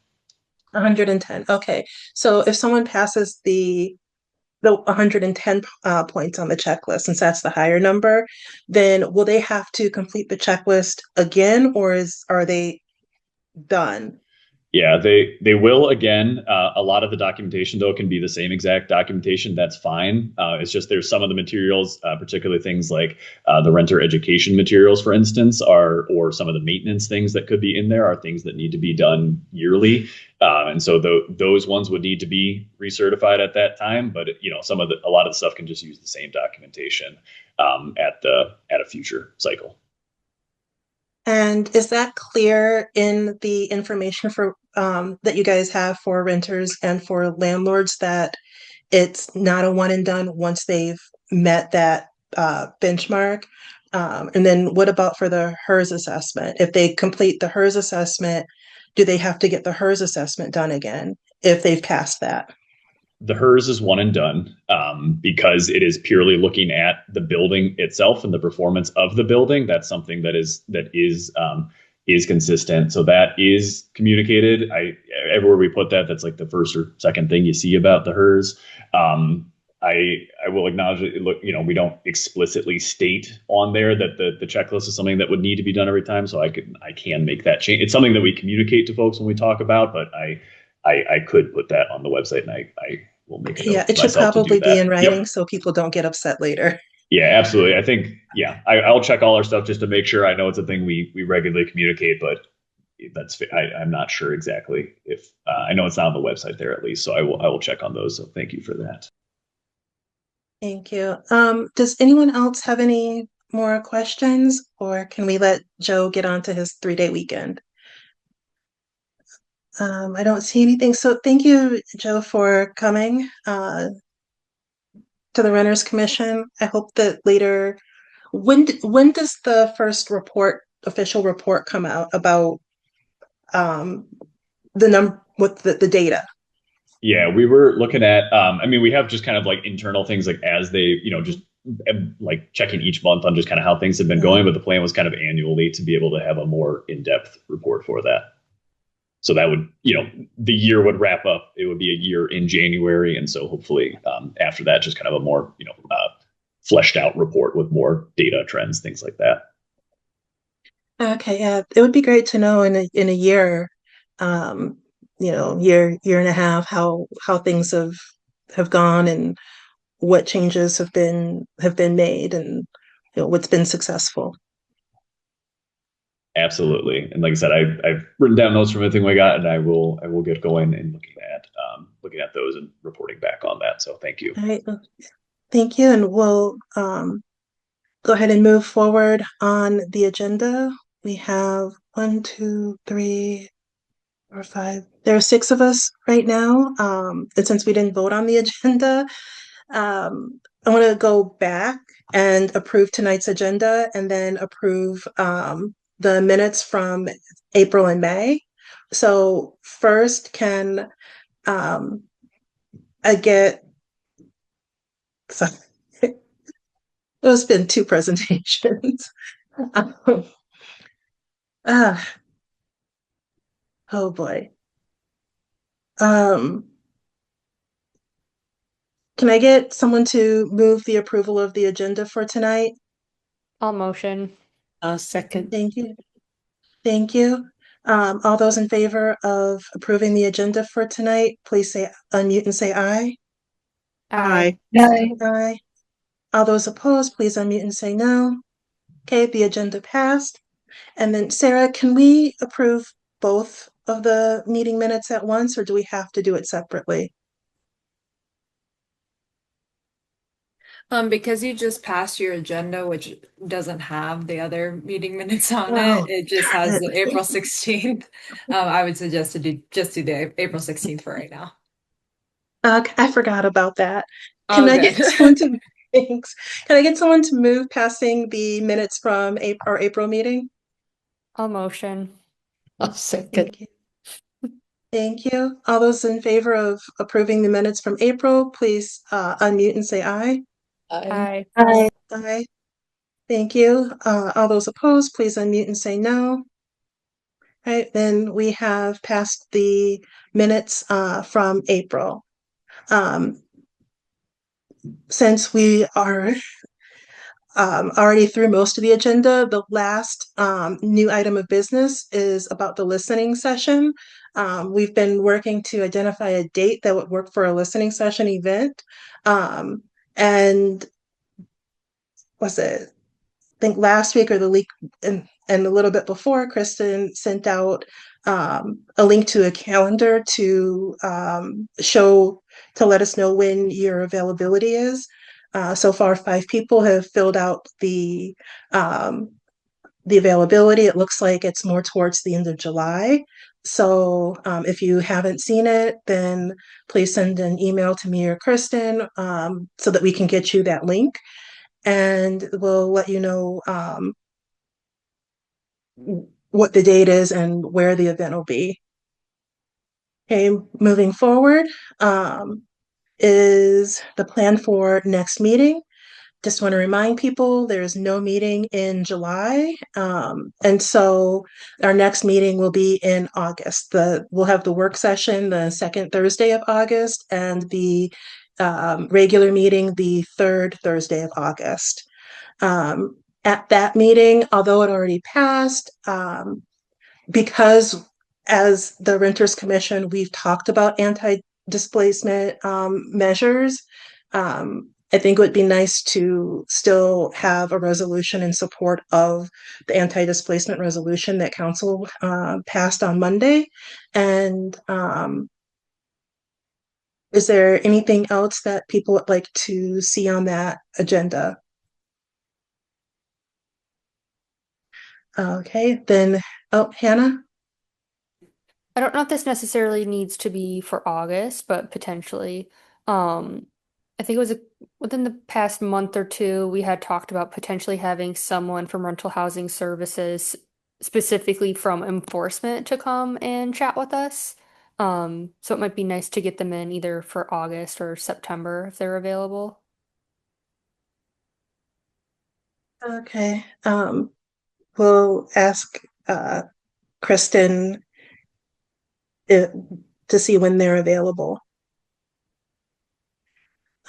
110. Okay. So if someone passes the 110 points on the checklist, since that's the higher number, then will they have to complete the checklist again, or are they done? Yeah, they will again. A lot of the documentation though can be the same exact documentation. That's fine. It's just there's some of the materials, particularly things like the renter education materials, for instance, or some of the maintenance things that could be in there are things that need to be done yearly, and so those ones would need to be recertified at that time. But a lot of the stuff can just use the same documentation at a future cycle. And is that clear in the information for that you guys have for renters and for landlords, that it's not a one and done once they've met that benchmark? And then what about for the HERS assessment? If they complete the HERS assessment, do they have to get the HERS assessment done again if they've passed that? The HERS is one and done because it is purely looking at the building itself and the performance of the building. That's something that is consistent. So that is communicated. Everywhere we put that, that's like the first or second thing you see about the HERS. I will acknowledge that, look, we don't explicitly state on there that the checklist is something that would need to be done every time. So I can make that change. It's something that we communicate to folks when we talk about, but I could put that on the website, and I will make a note Yeah, it should myself to do probably be in that. writing Yep. so people don't get upset later. Yeah, absolutely. I think, yeah, I'll check all our stuff just to make sure. I know it's a thing we regularly communicate, but I'm not sure exactly if I know it's not on the website there at least. So I will check on those. So thank you for that. Thank you. Does anyone else have any more questions, or can we let Joe get on to his 3-day weekend? I don't see anything. So thank you, Joe, for coming to the Renters Commission. I hope that later, when does the first official report come out about with the data? Yeah, we were looking at, I mean, we have just kind of like internal things like as they, just like checking each month on just kind of how things have been going. But the plan was kind of annually to be able to have a more in-depth report for that. So that would, the year would wrap up. It would be a year in January. And so hopefully after that, just kind of a more, fleshed out report with more data, trends, things like that. Okay, yeah, it would be great to know in a year, year and a half, how things have gone and what changes have been made, and what's been successful. Absolutely. And like I said, I've written down notes from everything we got, and I will get going and looking at those and reporting back on that. So thank you. All right, well, thank you, and we'll go ahead and move forward on the agenda. We have 1, 2, 3, 4, 5. There are 6 of us right now, and since we didn't vote on the agenda, I want to go back and approve tonight's agenda, and then approve the minutes from April and May. So first, can I get, sorry, there's been 2 presentations. Ah, oh boy. Can I get someone to move the approval of the agenda for tonight? I'll motion. Second. Thank you. Thank you. All those in favor of approving the agenda for tonight, please unmute and say aye. Aye. Aye. All those opposed, please unmute and say no. Okay, the agenda passed. And then Sarah, can we approve both of the meeting minutes at once, or do we have to do it separately? Because you just passed your agenda, which doesn't have the other meeting minutes on Oh, it. It just has the April 16th. I would suggest to just do the April 16th for right now. I forgot about that. Oh, Can I good. get someone to thanks? Can I get someone to move passing the minutes from our April meeting? I'll motion. Second. Thank you. Thank you. All those in favor of approving the minutes from April, please unmute and say aye. Aye. Aye. Thank you. All those opposed, please unmute and say no. Right, then we have passed the minutes from April. Since we are already through most of the agenda, the last new item of business is about the listening session. We've been working to identify a date that would work for a listening session event. And was it, I think last week or the week and a little bit before, Kristen sent out a link to a calendar to show, to let us know when your availability is. So far, 5 people have filled out the availability. It looks like it's more towards the end of July. So if you haven't seen it, then please send an email to me or Kristen so that we can get you that link. And we'll let you know what the date is and where the event will be. Okay, moving forward is the plan for next meeting. Just want to remind people there's no meeting in July. And so our next meeting will be in August. We'll have the work session the second Thursday of August and the regular meeting the third Thursday of August. At that meeting, although it already passed, because as the Renters Commission, we've talked about anti-displacement measures. I think it would be nice to still have a resolution in support of the anti-displacement resolution that council passed on Monday. And is there anything else that people would like to see on that agenda? Okay, then, oh, Hannah? I don't know if this necessarily needs to be for August, but potentially. I think it was within the past month or two, we had talked about potentially having someone from rental housing services, specifically from enforcement, to come and chat with us. So it might be nice to get them in either for August or September if they're available. Okay, we'll ask Kristen if, to see when they're available.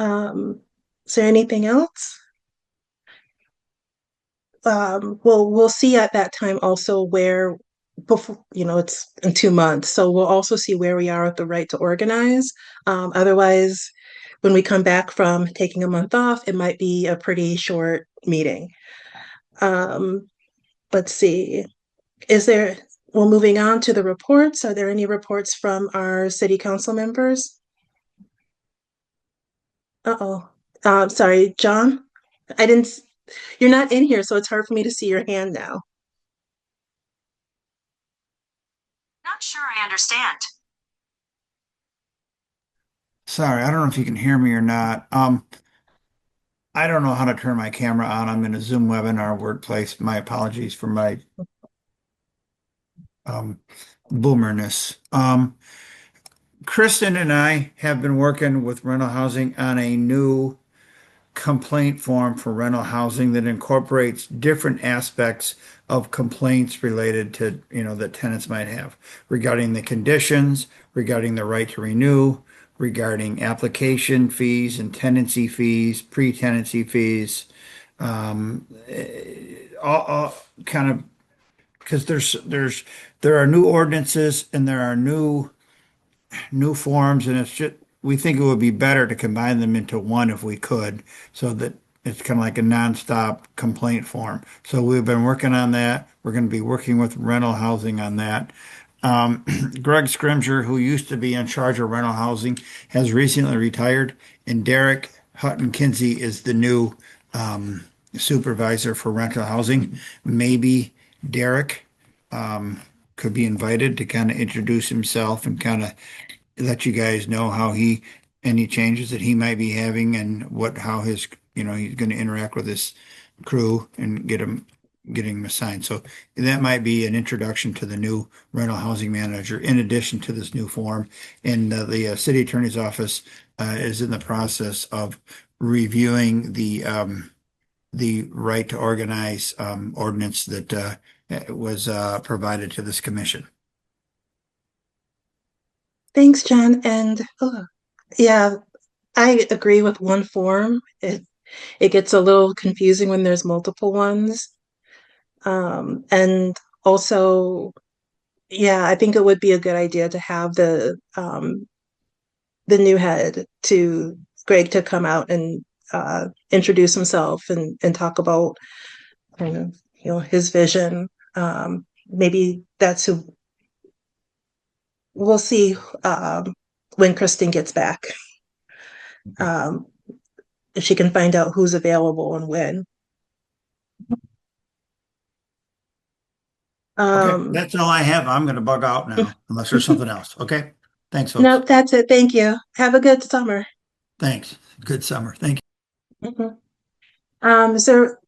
Is there anything else? Well, we'll see at that time also where, before, it's in 2 months, so we'll also see where we are with the right to organize. Otherwise, when we come back from taking a month off, it might be a pretty short meeting. Let's see. Well, moving on to the reports, are there any reports from our city council members? Uh-oh. Sorry, John? I didn't, you're not in here, so it's hard for me to see your hand now. Not sure I understand. Sorry, I don't know if you can hear me or not. I don't know how to turn my camera on. I'm in a Zoom webinar workplace. My apologies for my boomerness. Kristen and I have been working with rental housing on a new complaint form for rental housing that incorporates different aspects of complaints related to, that tenants might have regarding the conditions, regarding the right to renew, regarding application fees and tenancy fees, pre-tenancy fees, all kind of, because there are new ordinances and there are new forms, and it's just, we think it would be better to combine them into one if we could, so that it's kind of like a nonstop complaint form. So we've been working on that. We're going to be working with rental housing on that. Greg Scrimger, who used to be in charge of rental housing, has recently retired, and Derek Hutton Kinsey is the new supervisor for rental housing. Maybe Derek could be invited to kind of introduce himself and kind of let you guys know any changes that he might be having and how his, he's going to interact with his crew and getting them assigned. So that might be an introduction to the new rental housing manager in addition to this new form. And the city attorney's office is in the process of reviewing the right to organize ordinance that was provided to this commission. Thanks, John. And yeah, I agree with one form. It gets a little confusing when there's multiple ones. And also, yeah, I think it would be a good idea to have the new head to Greg to come out and introduce himself and talk about kind of his vision. Maybe that's who we'll see when Kristen gets back. If she can find out who's available and when. Okay, that's all I have. I'm going to bug out now, unless there's something else. Okay, thanks, folks. Nope, that's it. Thank you. Have a good summer. Thanks. Good summer. Thank you. Is there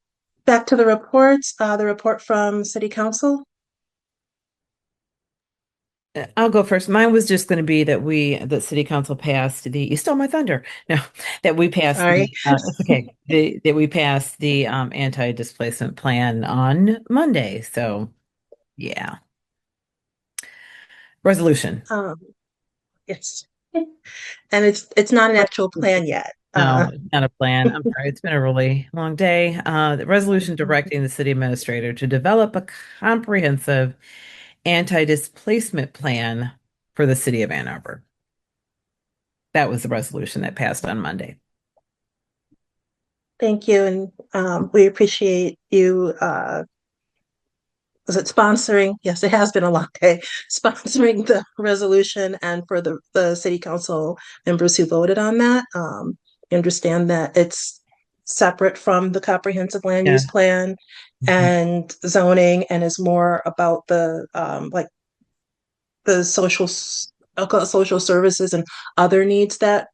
back to the reports? The report from City Council. I'll go first. Mine was just going to be that the city council passed you stole my thunder. No, that we passed Sorry. it's okay. That we passed the anti-displacement plan on Monday. So yeah. Resolution. Yes. And it's not an actual plan yet. No, it's not a plan. I'm sorry. It's been a really long day. The resolution directing the city administrator to develop a comprehensive anti-displacement plan for the city of Ann Arbor. That was the resolution that passed on Monday. Thank you. And we appreciate you was it sponsoring? Yes, it has been a long day. Sponsoring the resolution and for the city council members who voted on that. I understand that it's separate from the comprehensive land use plan and zoning and is more about the like the social services and other needs that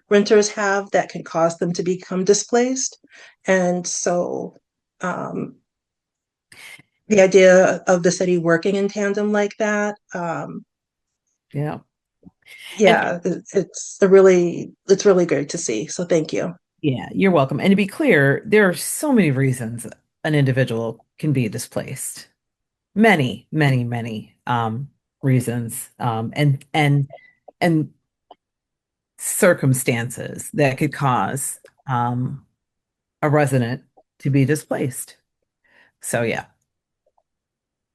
renters have that can cause them to become displaced. And so the idea of the city working in tandem like that. Yeah. Yeah, it's really great to see. So thank you. Yeah, you're welcome. And to be clear, there are so many reasons an individual can be displaced. Many, many, many reasons and circumstances that could cause a resident to be displaced. So yeah.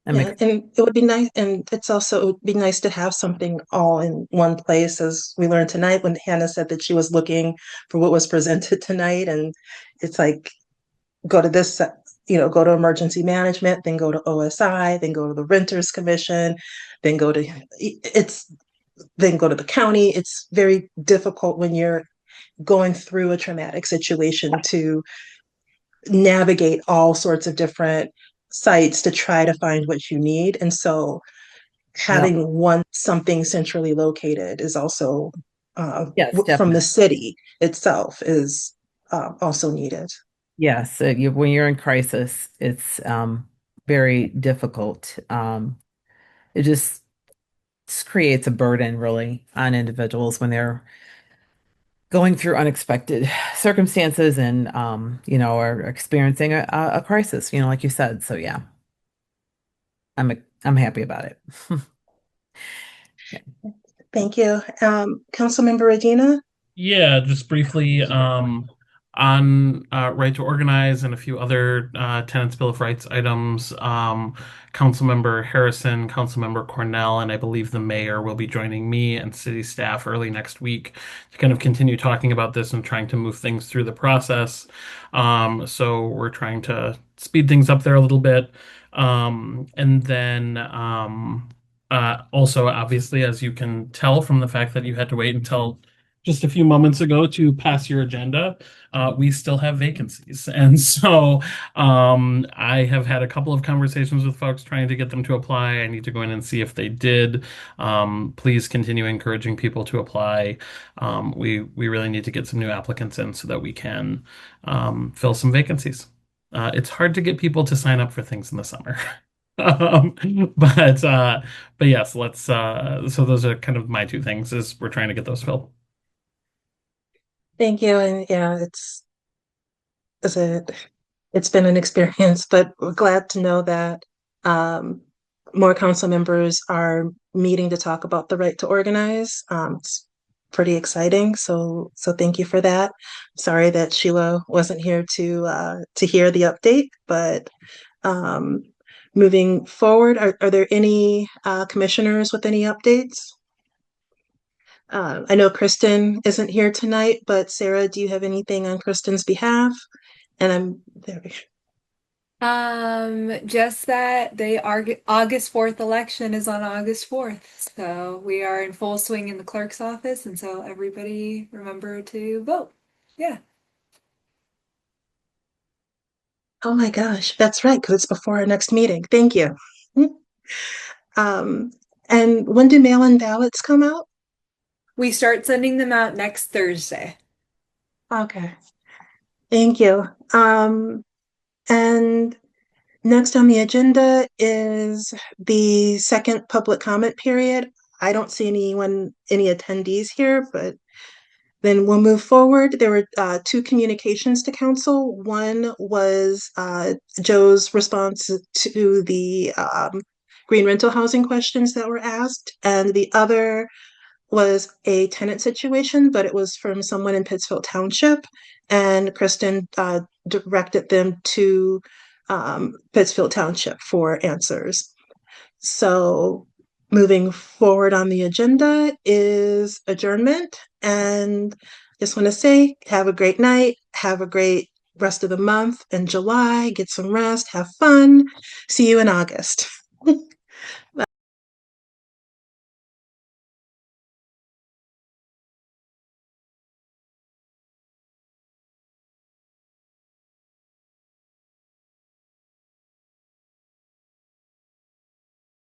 Yeah, and it would be nice, and it would be nice to have something all in one place, as we learned tonight when Hannah said that she was looking for what was presented tonight, and it's like go to this, go to emergency management, then go to OSI, then go to the Renters Commission, then go to the county. It's very difficult when you're going through a traumatic situation to navigate all sorts of different sites to try to find what you need. And so having something centrally located is also from the city itself is also needed. Yes, when you're in crisis, it's very difficult. It just creates a burden really on individuals when they're going through unexpected circumstances and are experiencing a crisis, like you said. So yeah, I'm happy about it. Yeah. Thank you. Councilmember Regina? Yeah, just briefly, on right to organize and a few other Tenants Bill of Rights items. Councilmember Harrison, Councilmember Cornell, and I believe the mayor will be joining me and city staff early next week to kind of continue talking about this and trying to move things through the process. So we're trying to speed things up there a little bit. And then also, obviously, as you can tell from the fact that you had to wait until just a few moments ago to pass your agenda, we still have vacancies. And so I have had a couple of conversations with folks trying to get them to apply. I need to go in and see if they did. Please continue encouraging people to apply. We really need to get some new applicants in so that we can fill some vacancies. It's hard to get people to sign up for things in the summer. But yes, let's so those are kind of my two things is we're trying to get those filled. Thank you. And yeah, it's been an experience, but we're glad to know that More council members are meeting to talk about the right to organize. It's pretty exciting. So thank you for that. Sorry that Sheila wasn't here to hear the update, but moving forward, are there any commissioners with any updates? I know Kristen isn't here tonight, but Sarah, do you have anything on Kristen's behalf? And I'm there. Just that the August 4th election is on August 4th. So we are in full swing in the clerk's office, and so everybody remember to vote. Yeah. Oh my gosh, that's right, because it's before our next meeting. Thank you. Um, and when do mail-in ballots come out? We start sending them out next Thursday. Okay. Thank you. And next on the agenda is the second public comment period. I don't see any attendees here, but then we'll move forward. There were two communications to council. One was Joe's response to the green rental housing questions that were asked, and the other was a tenant situation, but it was from someone in Pittsfield Township, and Kristen directed them to Pittsfield Township for answers. So moving forward on the agenda is adjournment, and just want to say have a great night, have a great rest of the month in July, get some rest, have fun. See you in August.